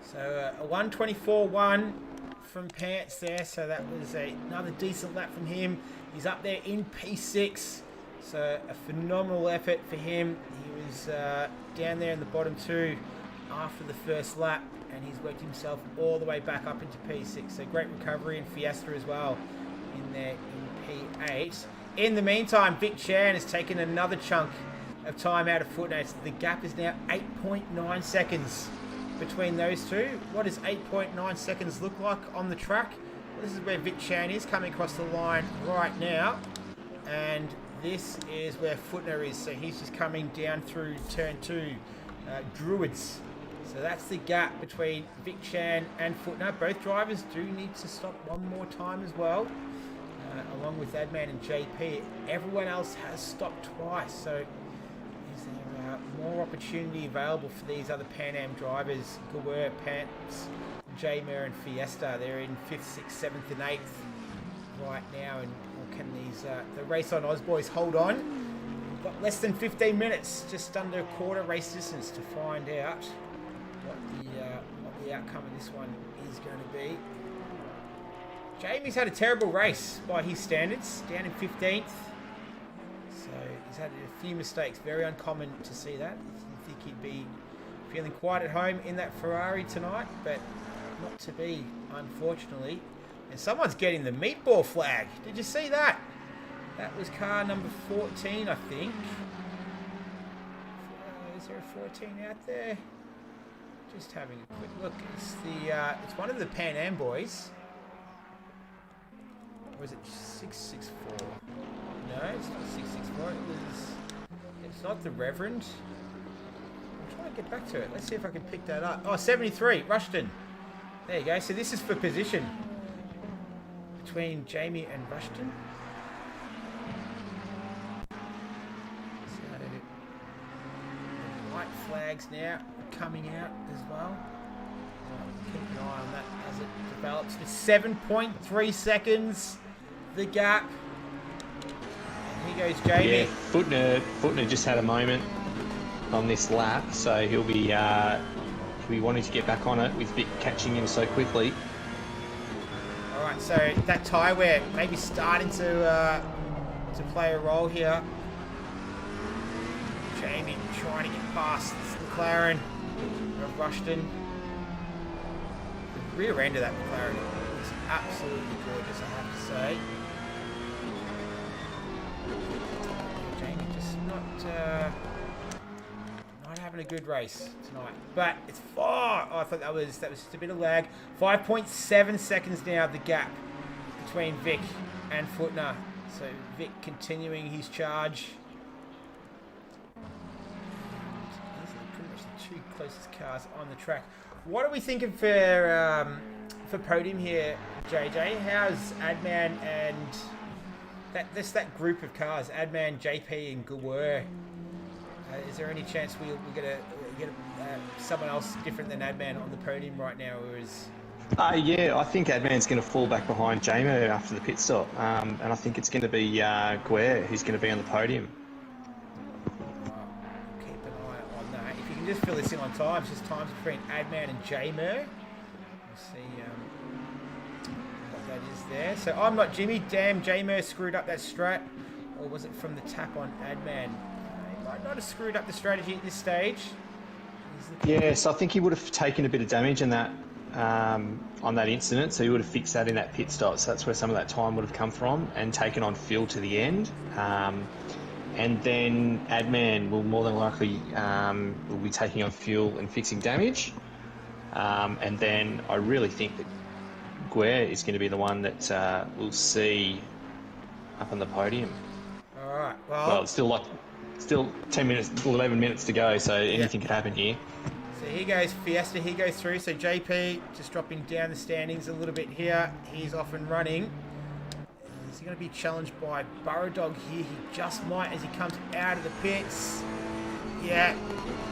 So a 1:24.1 from Pants there, so that was another decent lap from him. He's up there in P6, so a phenomenal effort for him. He was down there in the bottom two after the first lap, and he's worked himself all the way back up into P6. So great recovery in Fiesta as well in there in P8. In the meantime, Vic Chan has taken another chunk of time out of footnotes. The gap is now 8.9 seconds between those two. What does 8.9 seconds look like on the track? Well, this is where Vic Chan is coming across the line right now, and this is where Footner is. So he's just coming down through turn two, Druids. So that's the gap between Vic Chan and Footner. Both drivers do need to stop one more time as well, along with Adman and JP. Everyone else has stopped twice, so is there more opportunity available for these other PanAm drivers? Gawir, Pants, J-Mer and Fiesta. They're in 5th, 6th, 7th and 8th right now, and can these the RaceOnOz boys hold on? We've got less than 15 minutes, just under a quarter race distance, to find out what the outcome of this one is going to be. Jamie's had a terrible race by his standards, down in 15th. So he's had a few mistakes, very uncommon to see that. I think he'd be feeling quite at home in that Ferrari tonight, but not to be, unfortunately. And someone's getting the meatball flag. Did you see that? That was car number 14, I think. Is there a 14 out there? Just having a quick look. It's it's one of the PanAm boys. Or is it 664? No, it's not 664. It's not the Reverend. I'm trying to get back to it. Let's see if I can pick that up. Oh, 73, Rushton. There you go. So this is for position between Jamie and Rushton. So the white flags now coming out as well. Keep an eye on that as it develops. With 7.3 seconds, the gap. And here goes Jamie. Yeah, Footner just had a moment on this lap, so he'll be wanting to get back on it with Vic catching him so quickly. All right, so that tyre wear maybe starting to play a role here. Jamie trying to get past McLaren of Rushton. The rear end of that McLaren is absolutely gorgeous, I have to say. Jamie just not having a good race tonight, but it's far. Oh, I thought that was just a bit of lag. 5.7 seconds now, the gap between Vic and Footner. So Vic continuing his charge. These are pretty much the two closest cars on the track. What are we thinking for podium here, JJ? How's Adman and that group of cars? Adman, JP, and Gawir. Is there any chance we'll get someone else different than Adman on the podium right now, or is? Yeah, I think Adman's going to fall back behind Jamer after the pit stop, and I think it's going to be Gawir who's going to be on the podium. Keep an eye on that. If you can just fill this in on times, just times between Adman and Jamer. We'll see what that is there. So I'm not Jimmy. Damn, Jamer screwed up that strat, or was it from the tap on Adman? Might not have screwed up the strategy at this stage. Yeah, so I think he would have taken a bit of damage in that on that incident, so he would have fixed that in that pit stop. So that's where some of that time would have come from, and taken on fuel to the end. And then Adman will more than likely will be taking on fuel and fixing damage. And then I really think that Gawir is going to be the one that we'll see up on the podium. All right. Well, it's still 10 minutes, 11 minutes to go, so anything could happen here. So here goes Fiesta, he goes through. So JP just dropping down the standings a little bit here. He's off and running. Is he going to be challenged by Burrow Dog here? He just might as he comes out of the pits. Yeah,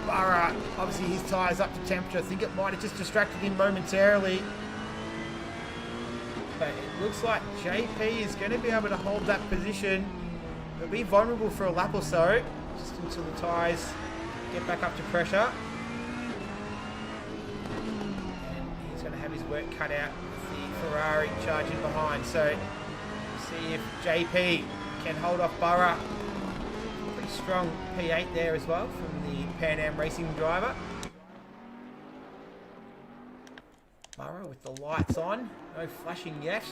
Burrow, obviously his tyre's up to temperature. I think it might have just distracted him momentarily. But it looks like JP is going to be able to hold that position. He'll be vulnerable for a lap or so, just until the tyres get back up to pressure. And he's going to have his work cut out with the Ferrari charging behind. So, see if JP can hold off Burrow. Pretty strong P8 there as well from the PanAm Racing driver. Burrow with the lights on, no flashing yet.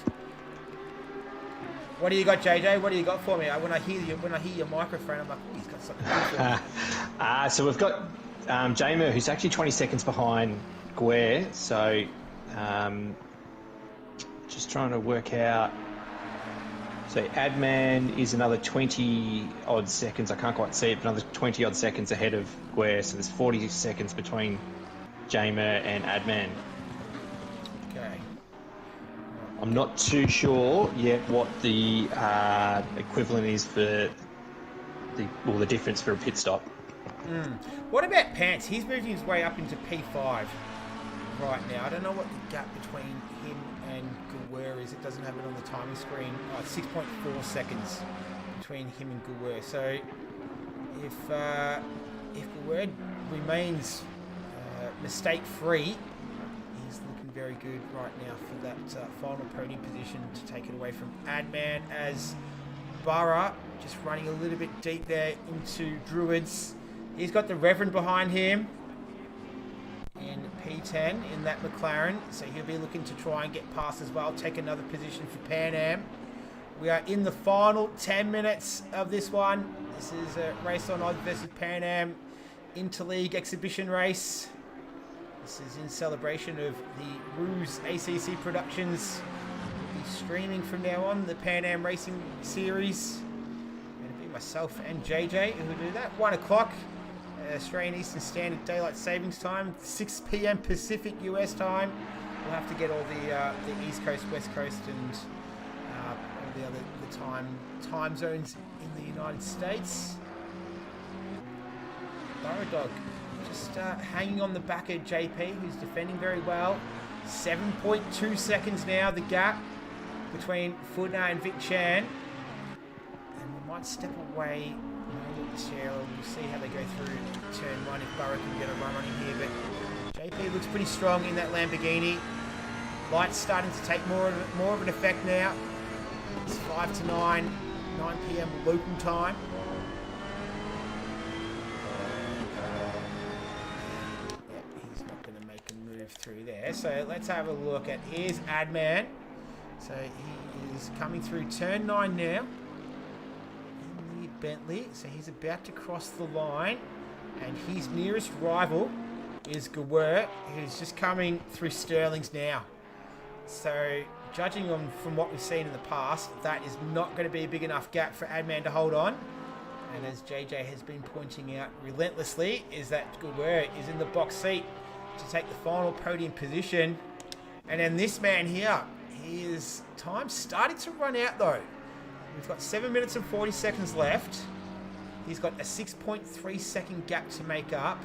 What do you got, JJ? What do you got for me? When I hear your microphone, I'm like, oh, he's got something good for me. So we've got Jamer, who's actually 20 seconds behind Guer. So just trying to work out. So Adman is another 20 odd seconds. I can't quite see it, but another 20 odd seconds ahead of Guer. So there's 40 seconds between Jamer and Adman. Okay. I'm not too sure yet what the equivalent is for the difference for a pit stop. What about Pants? He's moving his way up into P5 right now. I don't know what the gap between him and Guer is. It doesn't have it on the timing screen. Oh, it's 6.4 seconds between him and Guer. So if Guer remains mistake-free, he's looking very good right now for that final podium position to take it away from Adman, as Burrow just running a little bit deep there into Druids. He's got the Reverend behind him in P10 in that McLaren, so he'll be looking to try and get past as well, take another position for PanAm. We are in the final 10 minutes of this one. This is a RaceOnOz versus PanAm interleague exhibition race. This is in celebration of the Ruse ACC Productions. We'll be streaming from now on the PanAm Racing Series. It'll be myself and JJ who will do that. 1 o'clock. Australian Eastern Standard Daylight Savings Time, 6 p.m. Pacific US time. We'll have to get all the East Coast, West Coast, and all the other time zones in the United States. Burrow Dog just hanging on the back of JP, who's defending very well. 7.2 seconds now, the gap between Footner and Vic Chan. And we might step away. We'll see how they go through turn 1 if Burrow can get a run on him here, but JP looks pretty strong in that Lamborghini. Lights starting to take more of an effect now. It's 5 to 9 p.m. local time. Yep, he's not going to make a move through there. So let's have a look at, here's Adman. So he is coming through turn 9 now. Bentley, so he's about to cross the line, and his nearest rival is Guer, who's just coming through Sterling's now. So judging on from what we've seen in the past, that is not going to be a big enough gap for Adman to hold on. And as JJ has been pointing out relentlessly, is that Guer is in the box seat to take the final podium position. And then this man here, his time started to run out though. We've got 7 minutes and 40 seconds left. He's got a 6.3 second gap to make up.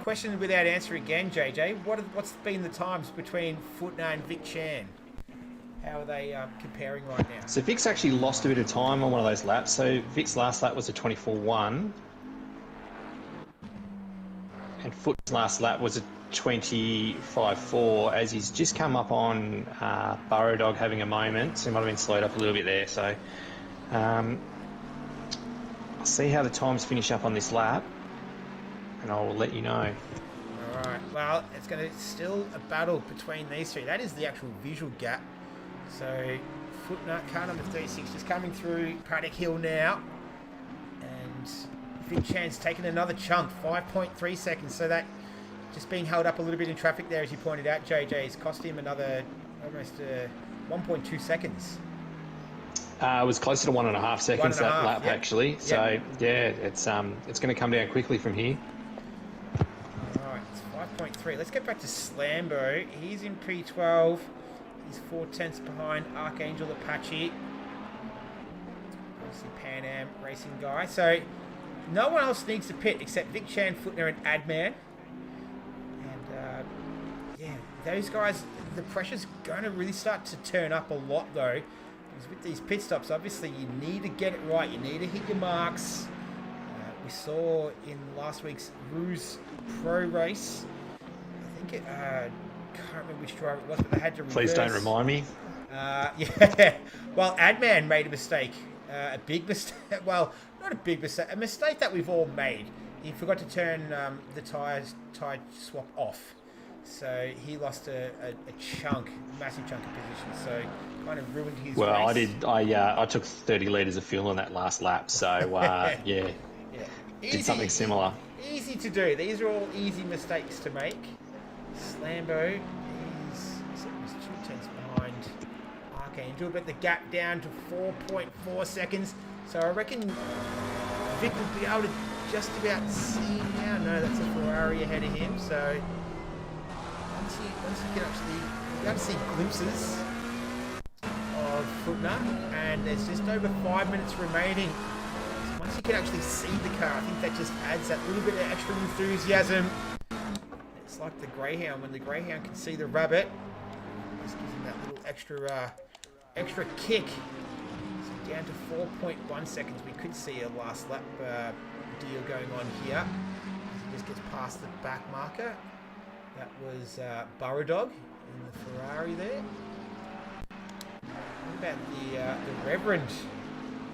Question without answer again, JJ. What's been the times between Footner and Vic Chan? How are they comparing right now? So Vic's actually lost a bit of time on one of those laps. So Vic's last lap was a 24.1. And Foot's last lap was a 25.4, as he's just come up on Burrow Dog having a moment, so he might have been slowed up a little bit there. So I'll see how the times finish up on this lap, and I will let you know. All right. Well, it's going to still a battle between these three. That is the actual visual gap. So Footner, car number 36, just coming through Paddock Hill now, and Vic Chan's taken another chunk, 5.3 seconds. So that just being held up a little bit in traffic there, as you pointed out, JJ, has cost him another almost 1.2 seconds. It was closer to 1.5 seconds that lap, actually. So Yep. yeah, it's going to come down quickly from here. All right. P3. Let's get back to Slambo. He's in P12. He's 4/10 behind Archangel Apache. Obviously PanAm racing guy. So no one else needs to pit except Vic Chan, Footner, and Adman. And yeah, those guys, the pressure's going to really start to turn up a lot though. Because with these pit stops, obviously you need to get it right. You need to hit your marks. We saw in last week's Ruse Pro race, I think it, can't remember which driver it was, but they had to reverse. Please don't remind me. Yeah, well, Adman made a mistake, a big mistake. Well, not a big mistake, a mistake that we've all made. He forgot to turn the tie swap off, so he lost a chunk, massive chunk of position. So kind of ruined his race. I took 30 litres of fuel on that last lap, so yeah. Did something similar. Easy to do. These are all easy mistakes to make. Slambo, he's 2/10 behind Archangel, but the gap down to 4.4 seconds. So I reckon Vic will be able to just about see now. No, that's a Ferrari ahead of him. So once you can actually, you got to see glimpses of Footner, and there's just over 5 minutes remaining. Once you can actually see the car, I think that just adds that little bit of extra enthusiasm. It's like the Greyhound. When the Greyhound can see the rabbit, it just gives him that little extra kick. So down to 4.1 seconds. We could see a last lap deal going on here. He just gets past the back marker. That was Burrow Dog in the Ferrari there. What about the Reverend?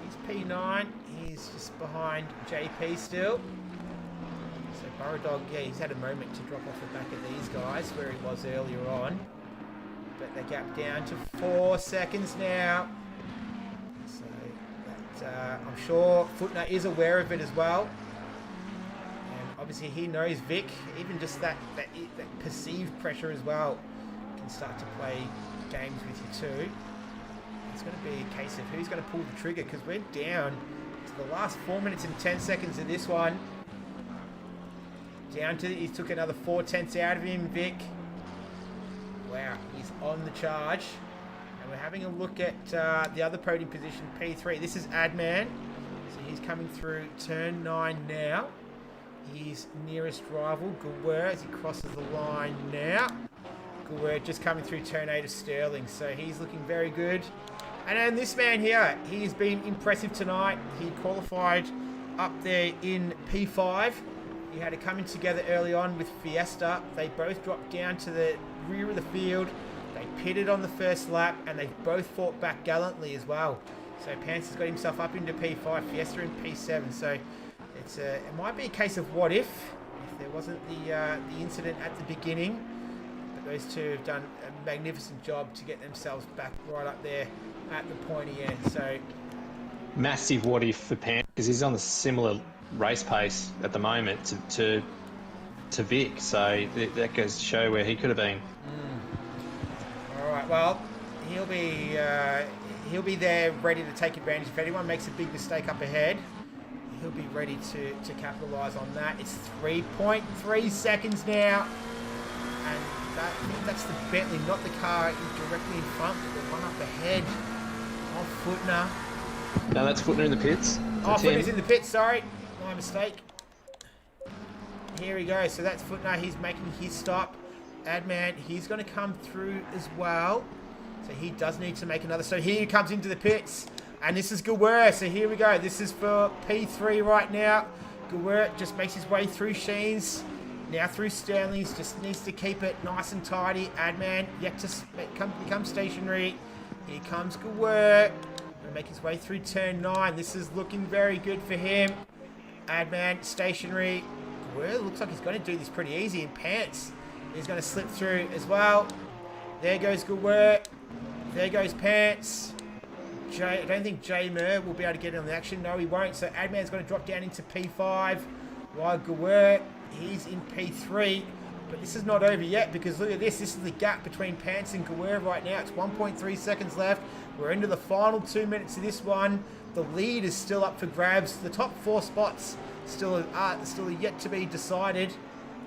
He's P9. He's just behind JP still. So Burrow Dog, yeah, he's had a moment to drop off the back of these guys where he was earlier on. But the gap down to 4 seconds now. So that, I'm sure Footner is aware of it as well. And obviously he knows Vic. Even just that perceived pressure as well can start to play games with you too. It's going to be a case of who's going to pull the trigger, because we're down to the last 4 minutes and 10 seconds of this one. Down to, he took another 4/10 out of him, Vic. Wow, he's on the charge. And we're having a look at the other podium position, P3. This is Adman. So he's coming through turn 9 now. His nearest rival, Gawur, as he crosses the line now. Gawur just coming through turn 8 of Sterling. So he's looking very good. And then this man here, he's been impressive tonight. He qualified up there in P5. He had it coming together early on with Fiesta. They both dropped down to the rear of the field. They pitted on the first lap, and they both fought back gallantly as well. So Pants has got himself up into P5, Fiesta in P7. So it might be a case of what if there wasn't the incident at the beginning. But those two have done a magnificent job to get themselves back right up there at the pointy end. So massive what if for Pan, because he's on a similar race pace at the moment to Vic, so that goes to show where he could have been. All right, well, he'll be there ready to take advantage. If anyone makes a big mistake up ahead, he'll be ready to capitalise on that. It's 3.3 seconds now, and I think that's the Bentley, not the car directly in front, but the one up ahead of Footner. No, that's Footner in the pits. Oh, Footner's in the pits, sorry. My mistake. Here we go. So that's Footner. He's making his stop. Adman, he's going to come through as well. So he does need to make another. So here he comes into the pits. And this is Gawur. So here we go. This is for P3 right now. Gawur just makes his way through Sheens. Now through Sterling's. Just needs to keep it nice and tidy. Adman yet to become stationary. Here comes Gawur. Going to make his way through turn 9. This is looking very good for him. Adman stationary. Gawur looks like he's going to do this pretty easy in Pants. He's going to slip through as well. There goes Gawur. There goes Pants. I don't think J Mur will be able to get in on the action. No, he won't. So Adman's going to drop down into P5. While Gawur, he's in P3. But this is not over yet, because look at this. This is the gap between Pants and Gawur right now. It's 1.3 seconds left. We're into the final 2 minutes of this one. The lead is still up for grabs. The top 4 spots still are yet to be decided.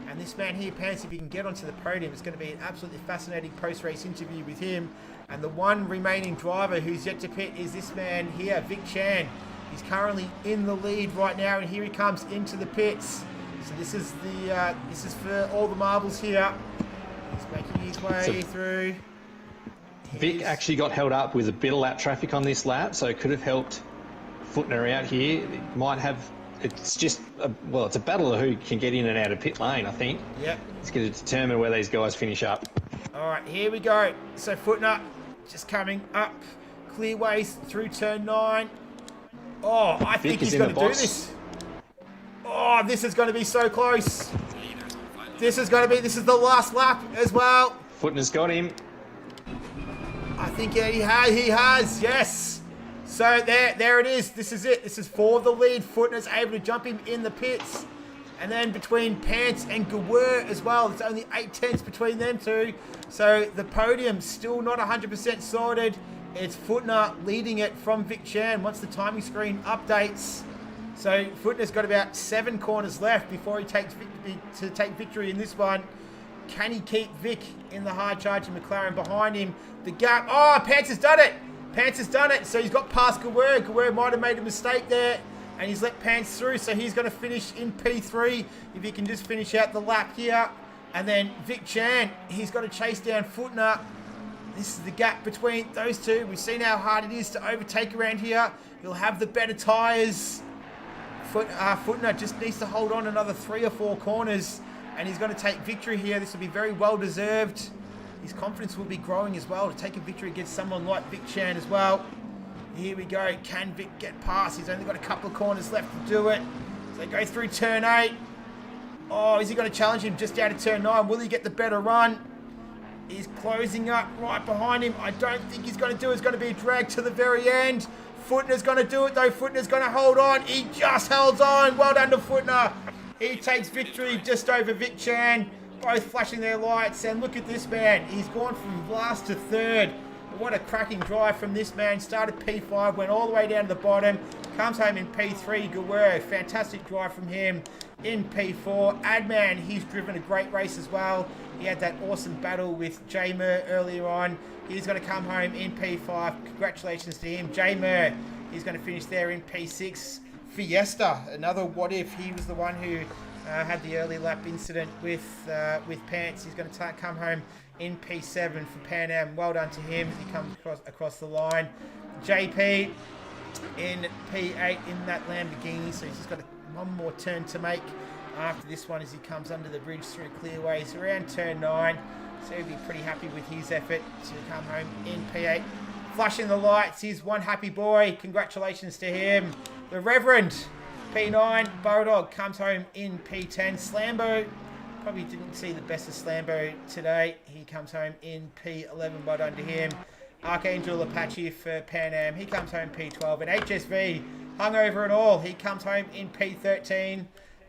And this man here, Pants, if he can get onto the podium, it's going to be an absolutely fascinating post-race interview with him. And the one remaining driver who's yet to pit is this man here, Vic Chan. He's currently in the lead right now, and here he comes into the pits. So this is for all the marbles here. He's making his way through. Vic actually got held up with a bit of lap traffic on this lap, so it could have helped Footner out here. It might have. It's just it's a battle of who can get in and out of pit lane, I think. Yep. It's going to determine where these guys finish up. All right, here we go. So Footner just coming up, clear ways through turn 9. Oh, I think he's going to do this. Oh, this is going to be so close. This is the last lap as well. Footner's got him. I think he has, yes. So there it is. This is it. This is for the lead. Footner's able to jump him in the pits. And then between Pants and Gawur as well, it's only 8/10 between them two. So the podium's still not 100% sorted. It's Footner leading it from Vic Chan once the timing screen updates. So Footner's got about 7 corners left before he takes to take victory in this one. Can he keep Vic in the hard charging McLaren behind him? The gap. Oh, Pants has done it. Pants has done it. So he's got past Gawur. Gawur might have made a mistake there. And he's let Pants through. So he's going to finish in P3 if he can just finish out the lap here. And then Vic Chan, he's got to chase down Footner. This is the gap between those two. We've seen how hard it is to overtake around here. He'll have the better tyres. Footner just needs to hold on another 3 or 4 corners. And he's going to take victory here. This will be very well deserved. His confidence will be growing as well to take a victory against someone like Vic Chan as well. Here we go. Can Vic get past? He's only got a couple of corners left to do it. So they go through turn 8. Oh, is he going to challenge him just out of turn 9? Will he get the better run? He's closing up right behind him. I don't think he's going to do it. It's going to be a drag to the very end. Footner's going to do it though. Footner's going to hold on. He just held on. Well done to Footner. He takes victory just over Vic Chan. Both flashing their lights. And look at this man. He's gone from last to 3rd. What a cracking drive from this man. Started P5, went all the way down to the bottom. Comes home in P3. Gawur, fantastic drive from him in P4. Adman, he's driven a great race as well. He had that awesome battle with J-Mer earlier on. He's going to come home in P5. Congratulations to him. J-Mer, he's going to finish there in P6. Fiesta, another what if. He was the one who had the early lap incident with Pants. He's going to come home in P7 for PanAm. Well done to him as he comes across the line. JP in P8 in that Lamborghini, so he's just got one more turn to make after this one as he comes under the bridge through clearways around turn 9. So he'll be pretty happy with his effort to come home in P8. Flashing the lights, he's one happy boy. Congratulations to him. The Reverend, P9, Bodog comes home in P10. Slambo, probably didn't see the best of Slambo today. He comes home in P11, well done to him. Archangel Apache for PanAm, he comes home P12. And HSV, hungover and all, he comes home in P13.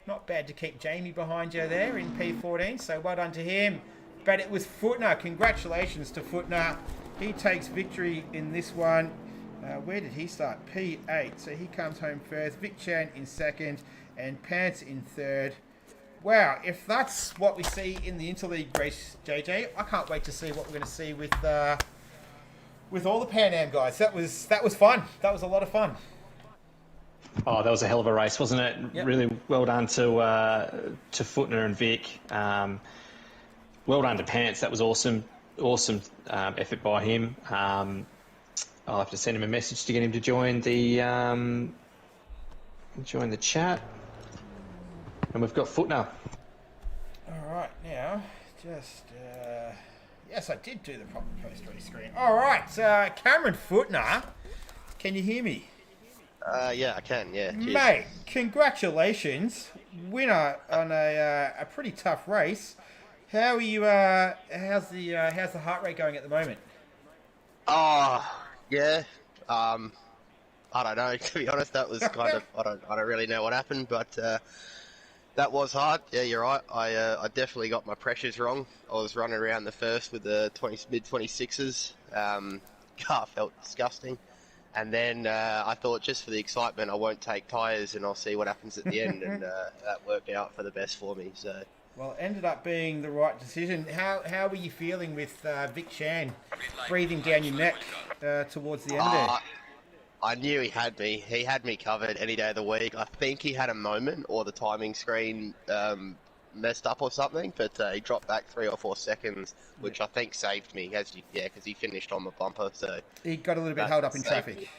Not bad to keep Jamie behind you there in P14, so well done to him. But it was Footner. Congratulations to Footner. He takes victory in this one. Where did he start? P8. So he comes home first. Vic Chan in 2nd and Pants in 3rd. Wow, if that's what we see in the interleague race, JJ, I can't wait to see what we're going to see with all the PanAm guys. That was fun. That was a lot of fun. Oh, that was a hell of a race, wasn't it? Yep. Really well done to Footner and Vic. Well done to Pants. That was awesome effort by him. I'll have to send him a message to get him to join the chat. And we've got Footner. All right, now just yes, I did do the proper post-race screen. All right, Cameron Footner, can you hear me? Yeah, I can. Yeah, cheers. Mate, congratulations, winner on a pretty tough race. How are you? How's the heart rate going at the moment? Oh, yeah. I don't know. To be honest, that was kind of I don't really know what happened, but that was hard. Yeah, you're right. I definitely got my pressures wrong. I was running around the first with the mid 26s. Car felt disgusting. And then I thought, just for the excitement, I won't take tyres and I'll see what happens at the end. And that worked out for the best for me. So Well, it ended up being the right decision. How were you feeling with Vic Chan breathing down your neck towards the end there? I knew he had me. He had me covered any day of the week. I think he had a moment, or the timing screen messed up or something, but he dropped back 3 or 4 seconds, which I think saved me. Because he finished on the bumper, so he got a little bit held up in traffic.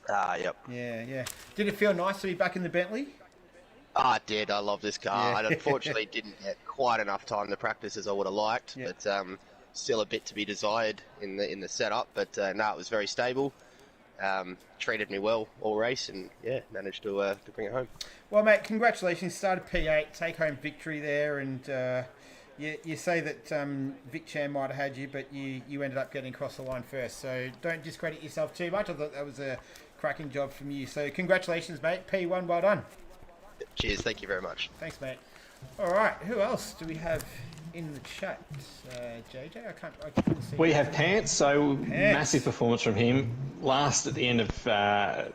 Yep. Yeah. Did it feel nice to be back in the Bentley? I did. I love this car. I unfortunately didn't get quite enough time to practice as I would have liked, but still a bit to be desired in the setup. But no, it was very stable. Treated me well all race, and managed to bring it home. Well, mate, congratulations. Started P8, take home victory there, and you say that Vic Chan might have had you, but you ended up getting across the line first. So don't discredit yourself too much. I thought that was a cracking job from you. So congratulations, mate. P1, well done. Cheers. Thank you very much. Thanks, mate. All right, who else do we have in the chat? JJ, I can't see. We have Pants, so massive performance from him. Last at the end of,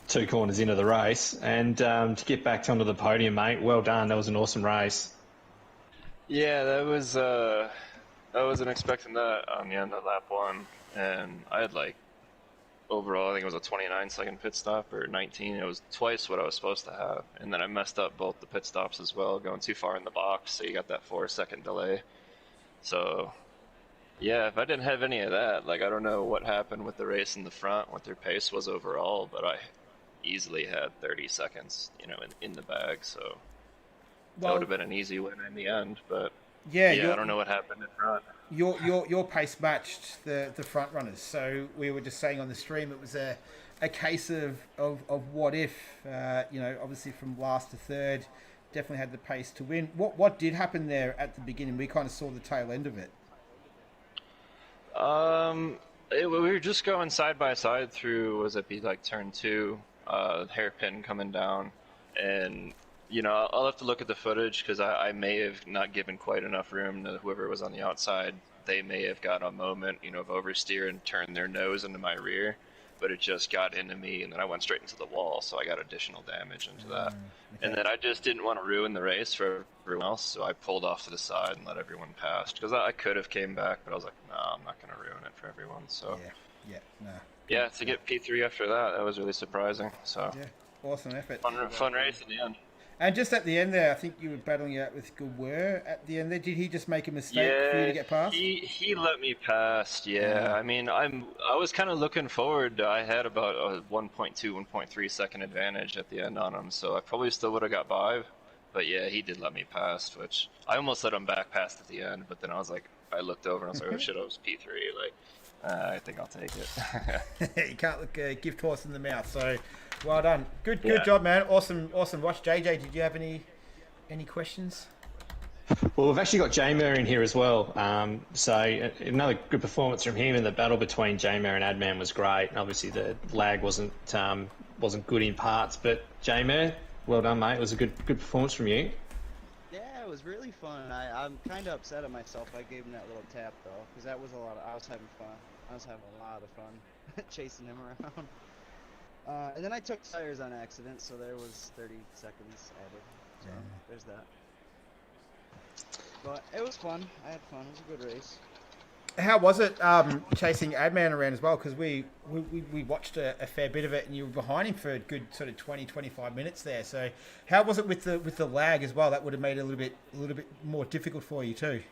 2 corners into the race. And to get back onto the podium, mate, well done. That was an awesome race. Yeah, that was, I wasn't expecting that on the end of lap 1. And I had overall, I think it was a 29-second pit stop or 19. It was twice what I was supposed to have. And then I messed up both the pit stops as well, going too far in the box, so you got that 4-second delay. So, yeah, if I didn't have any of that, I don't know what happened with the race in the front, what their pace was overall, but I easily had 30 seconds, in the bag, so that would have been an easy win in the end, but yeah, I don't know what happened in front. Your pace matched the front runners, so we were just saying on the stream it was a case of what if, obviously from last to third, definitely had the pace to win. What did happen there at the beginning? We kind of saw the tail end of it. We were just going side by side through, turn 2, hairpin coming down, and I'll have to look at the footage because I may have not given quite enough room to whoever was on the outside. They may have got a moment, of oversteer and turned their nose into my rear, but it just got into me, and then I went straight into the wall, so I got additional damage into that. Okay. And then I just didn't want to ruin the race for everyone else, so I pulled off to the side and let everyone pass, because I could have came back, but I was like, no, I'm not going to ruin it for everyone. So yeah, to get P3 after that was really surprising. So yeah, awesome effort. Fun race in the end. And just at the end there, I think you were battling out with Gawur at the end there. Did he just make a mistake for you to get past? He let me pass, I mean, I was kind of looking forward. I had about a 1.2, 1.3 second advantage at the end on him, so I probably still would have got by. But yeah, he did let me pass, which I almost let him back past at the end, but then I looked over and I was like, oh shit, I was P3. I think I'll take it. You can't look a gift horse in the mouth, so well done. Good job, man. Awesome watch. JJ, did you have any questions? Well, we've actually got J-Mer in here as well. So another good performance from him, and the battle between J-Mer and Adman was great. And obviously the lag wasn't good in parts, but J-Mer, well done, mate. It was a good performance from you. Yeah, it was really fun. I'm kind of upset at myself. I gave him that little tap though, because that was I was having fun. I was having a lot of fun chasing him around. And then I took tires on accident, so there was 30 seconds added. So there's that. But it was fun. I had fun. It was a good race. How was it chasing Adman around as well? Because we watched a fair bit of it, and you were behind him for a good sort of 20-25 minutes there. So how was it with the lag as well? That would have made it a little bit more difficult for you too.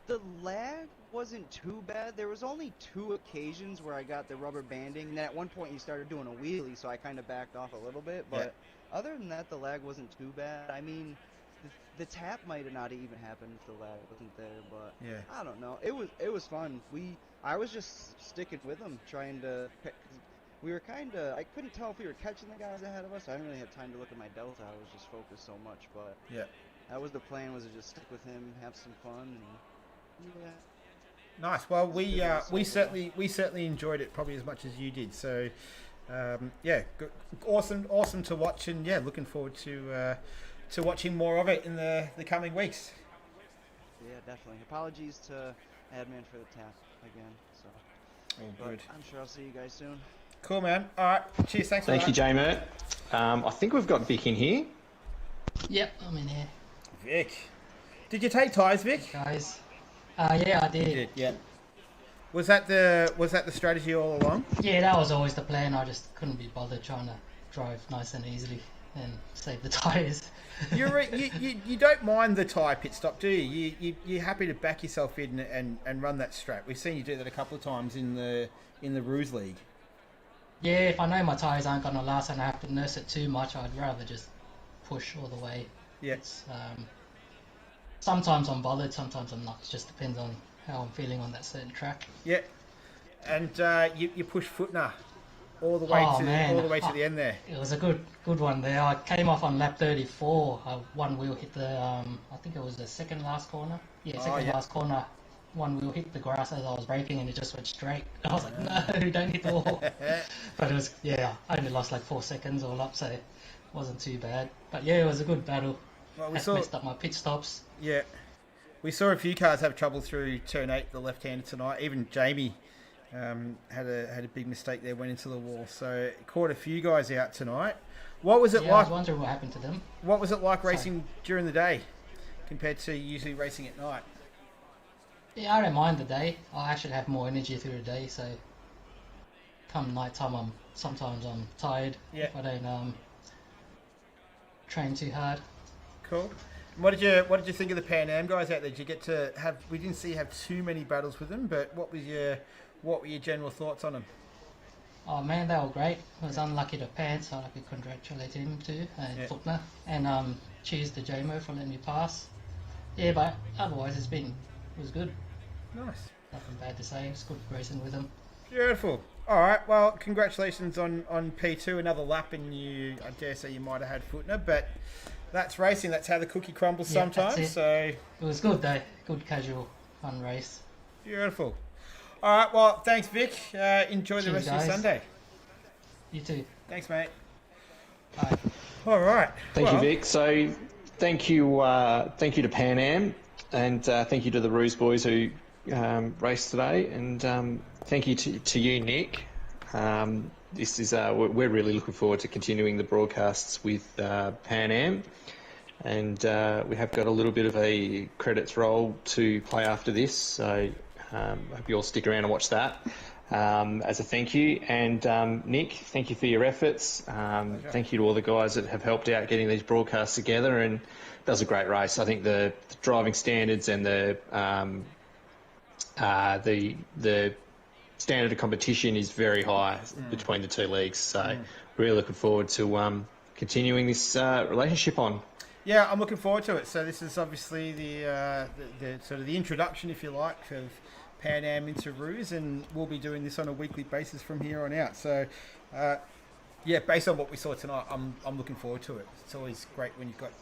The lag wasn't too bad. There was only 2 occasions where I got the rubber banding, and then at one point you started doing a wheelie, so I kind of backed off a little bit. But other than that, the lag wasn't too bad. I mean, the tap might have not even happened if the lag wasn't there, but I don't know. It was fun. I was just sticking with them, trying to pick. We were I couldn't tell if we were catching the guys ahead of us. I didn't really have time to look at my delta. I was just focused so much, but that was the plan, was to just stick with him, have some fun, and nice. Well, we certainly enjoyed it probably as much as you did. So, good. Awesome to watch, and looking forward to watching more of it in the coming weeks. Yeah, definitely. Apologies to Admin for the tap again. So, good. I'm sure I'll see you guys soon. Cool, man. All right. Cheers. Thanks. Thank you, J-Mer. I think we've got Vic in here. Yep, I'm in here, Vic. Did you take tyres, Vic? guys. Yeah, I did. You did, yeah. Was that the strategy all along? Yeah, that was always the plan. I just couldn't be bothered trying to drive nice and easily and save the tyres. You don't mind the tyre pit stop, do you? You're happy to back yourself in and run that strat. We've seen you do that a couple of times in the Ruse League. Yeah, if I know my tyres aren't going to last and I have to nurse it too much, I'd rather just push all the way. Yeah. Sometimes I'm bothered, sometimes I'm not. It just depends on how I'm feeling on that certain track. Yeah. And you push Footner all the way to the end there. It was a good one there. I came off on lap 34. One wheel hit the I think it was the second last corner. Yeah, last corner. One wheel hit the grass as I was braking and it just went straight. I was like, no, don't hit the wall. But it was, I only lost like 4 seconds all up, so it wasn't too bad. But yeah, it was a good battle. Well, Messed up my pit stops. Yeah. We saw a few cars have trouble through turn 8, the left-hander tonight. Even Jamie had a big mistake there, went into the wall. So caught a few guys out tonight. What was it like? I was wondering what happened to them. What was it like racing during the day compared to usually racing at night? Yeah, I don't mind the day. I actually have more energy through the day, so come night time, sometimes I'm tired if I don't train too hard. Cool. And what did you think of the PanAm guys out there? Did you get to have? We didn't see you have too many battles with them, but what were your general thoughts on them? Oh man, they were great. I was unlucky to pan, so I could congratulate him too, and Footner, and cheers to JMO for letting me pass. Yeah, but otherwise it was good. Nice. Nothing bad to say. It's good racing with him. Beautiful. All right. Well, congratulations on P2. Another lap, and I dare say you might have had Footner, but that's racing. That's how the cookie crumbles sometimes. So it was good though. Good casual fun race. Beautiful. All right. Well, thanks, Vic. Enjoy the rest of your Sunday. You too. Thanks, mate. Bye. All right. Thank you, Vic. So, thank you to PanAm, and thank you to the Ruse boys who raced today, and thank you to you, Nick. This is we're really looking forward to continuing the broadcasts with PanAm, and we have got a little bit of a credits roll to play after this, so I hope you all stick around and watch that as a thank you. And Nick, thank you for your efforts. Thank you to all the guys that have helped out getting these broadcasts together, and that was a great race. I think the driving standards and the standard of competition is very high between the two leagues. So really looking forward to continuing this relationship on. Yeah, I'm looking forward to it. So this is obviously the sort of the introduction, if you like, of PanAm into Ruse, and we'll be doing this on a weekly basis from here on out. So based on what we saw tonight, I'm looking forward to it. It's always great when you've got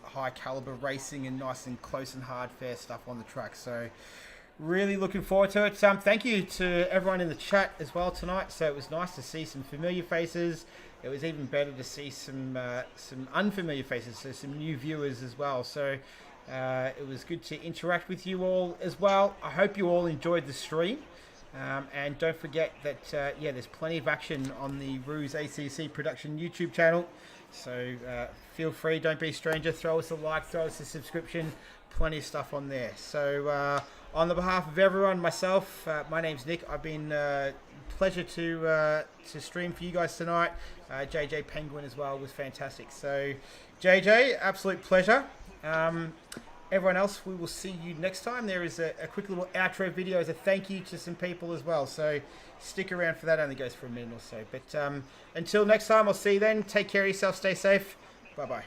high caliber racing and nice and close and hard, fair stuff on the track. So really looking forward to it. Thank you to everyone in the chat as well tonight. So it was nice to see some familiar faces. It was even better to see some unfamiliar faces, so some new viewers as well. So it was good to interact with you all as well. I hope you all enjoyed the stream. And don't forget that, there's plenty of action on the Ruse ACC production YouTube channel. So feel free, don't be a stranger, throw us a like, throw us a subscription, plenty of stuff on there. So on the behalf of everyone, myself, my name's Nick. I've been pleasure to stream for you guys tonight. JJ Penguin as well was fantastic. So JJ, absolute pleasure. Everyone else, we will see you next time. There is a quick little outro video as a thank you to some people as well. So stick around for that. Only goes for a minute or so. But until next time, I'll see you then. Take care of yourself. Stay safe. Bye-bye.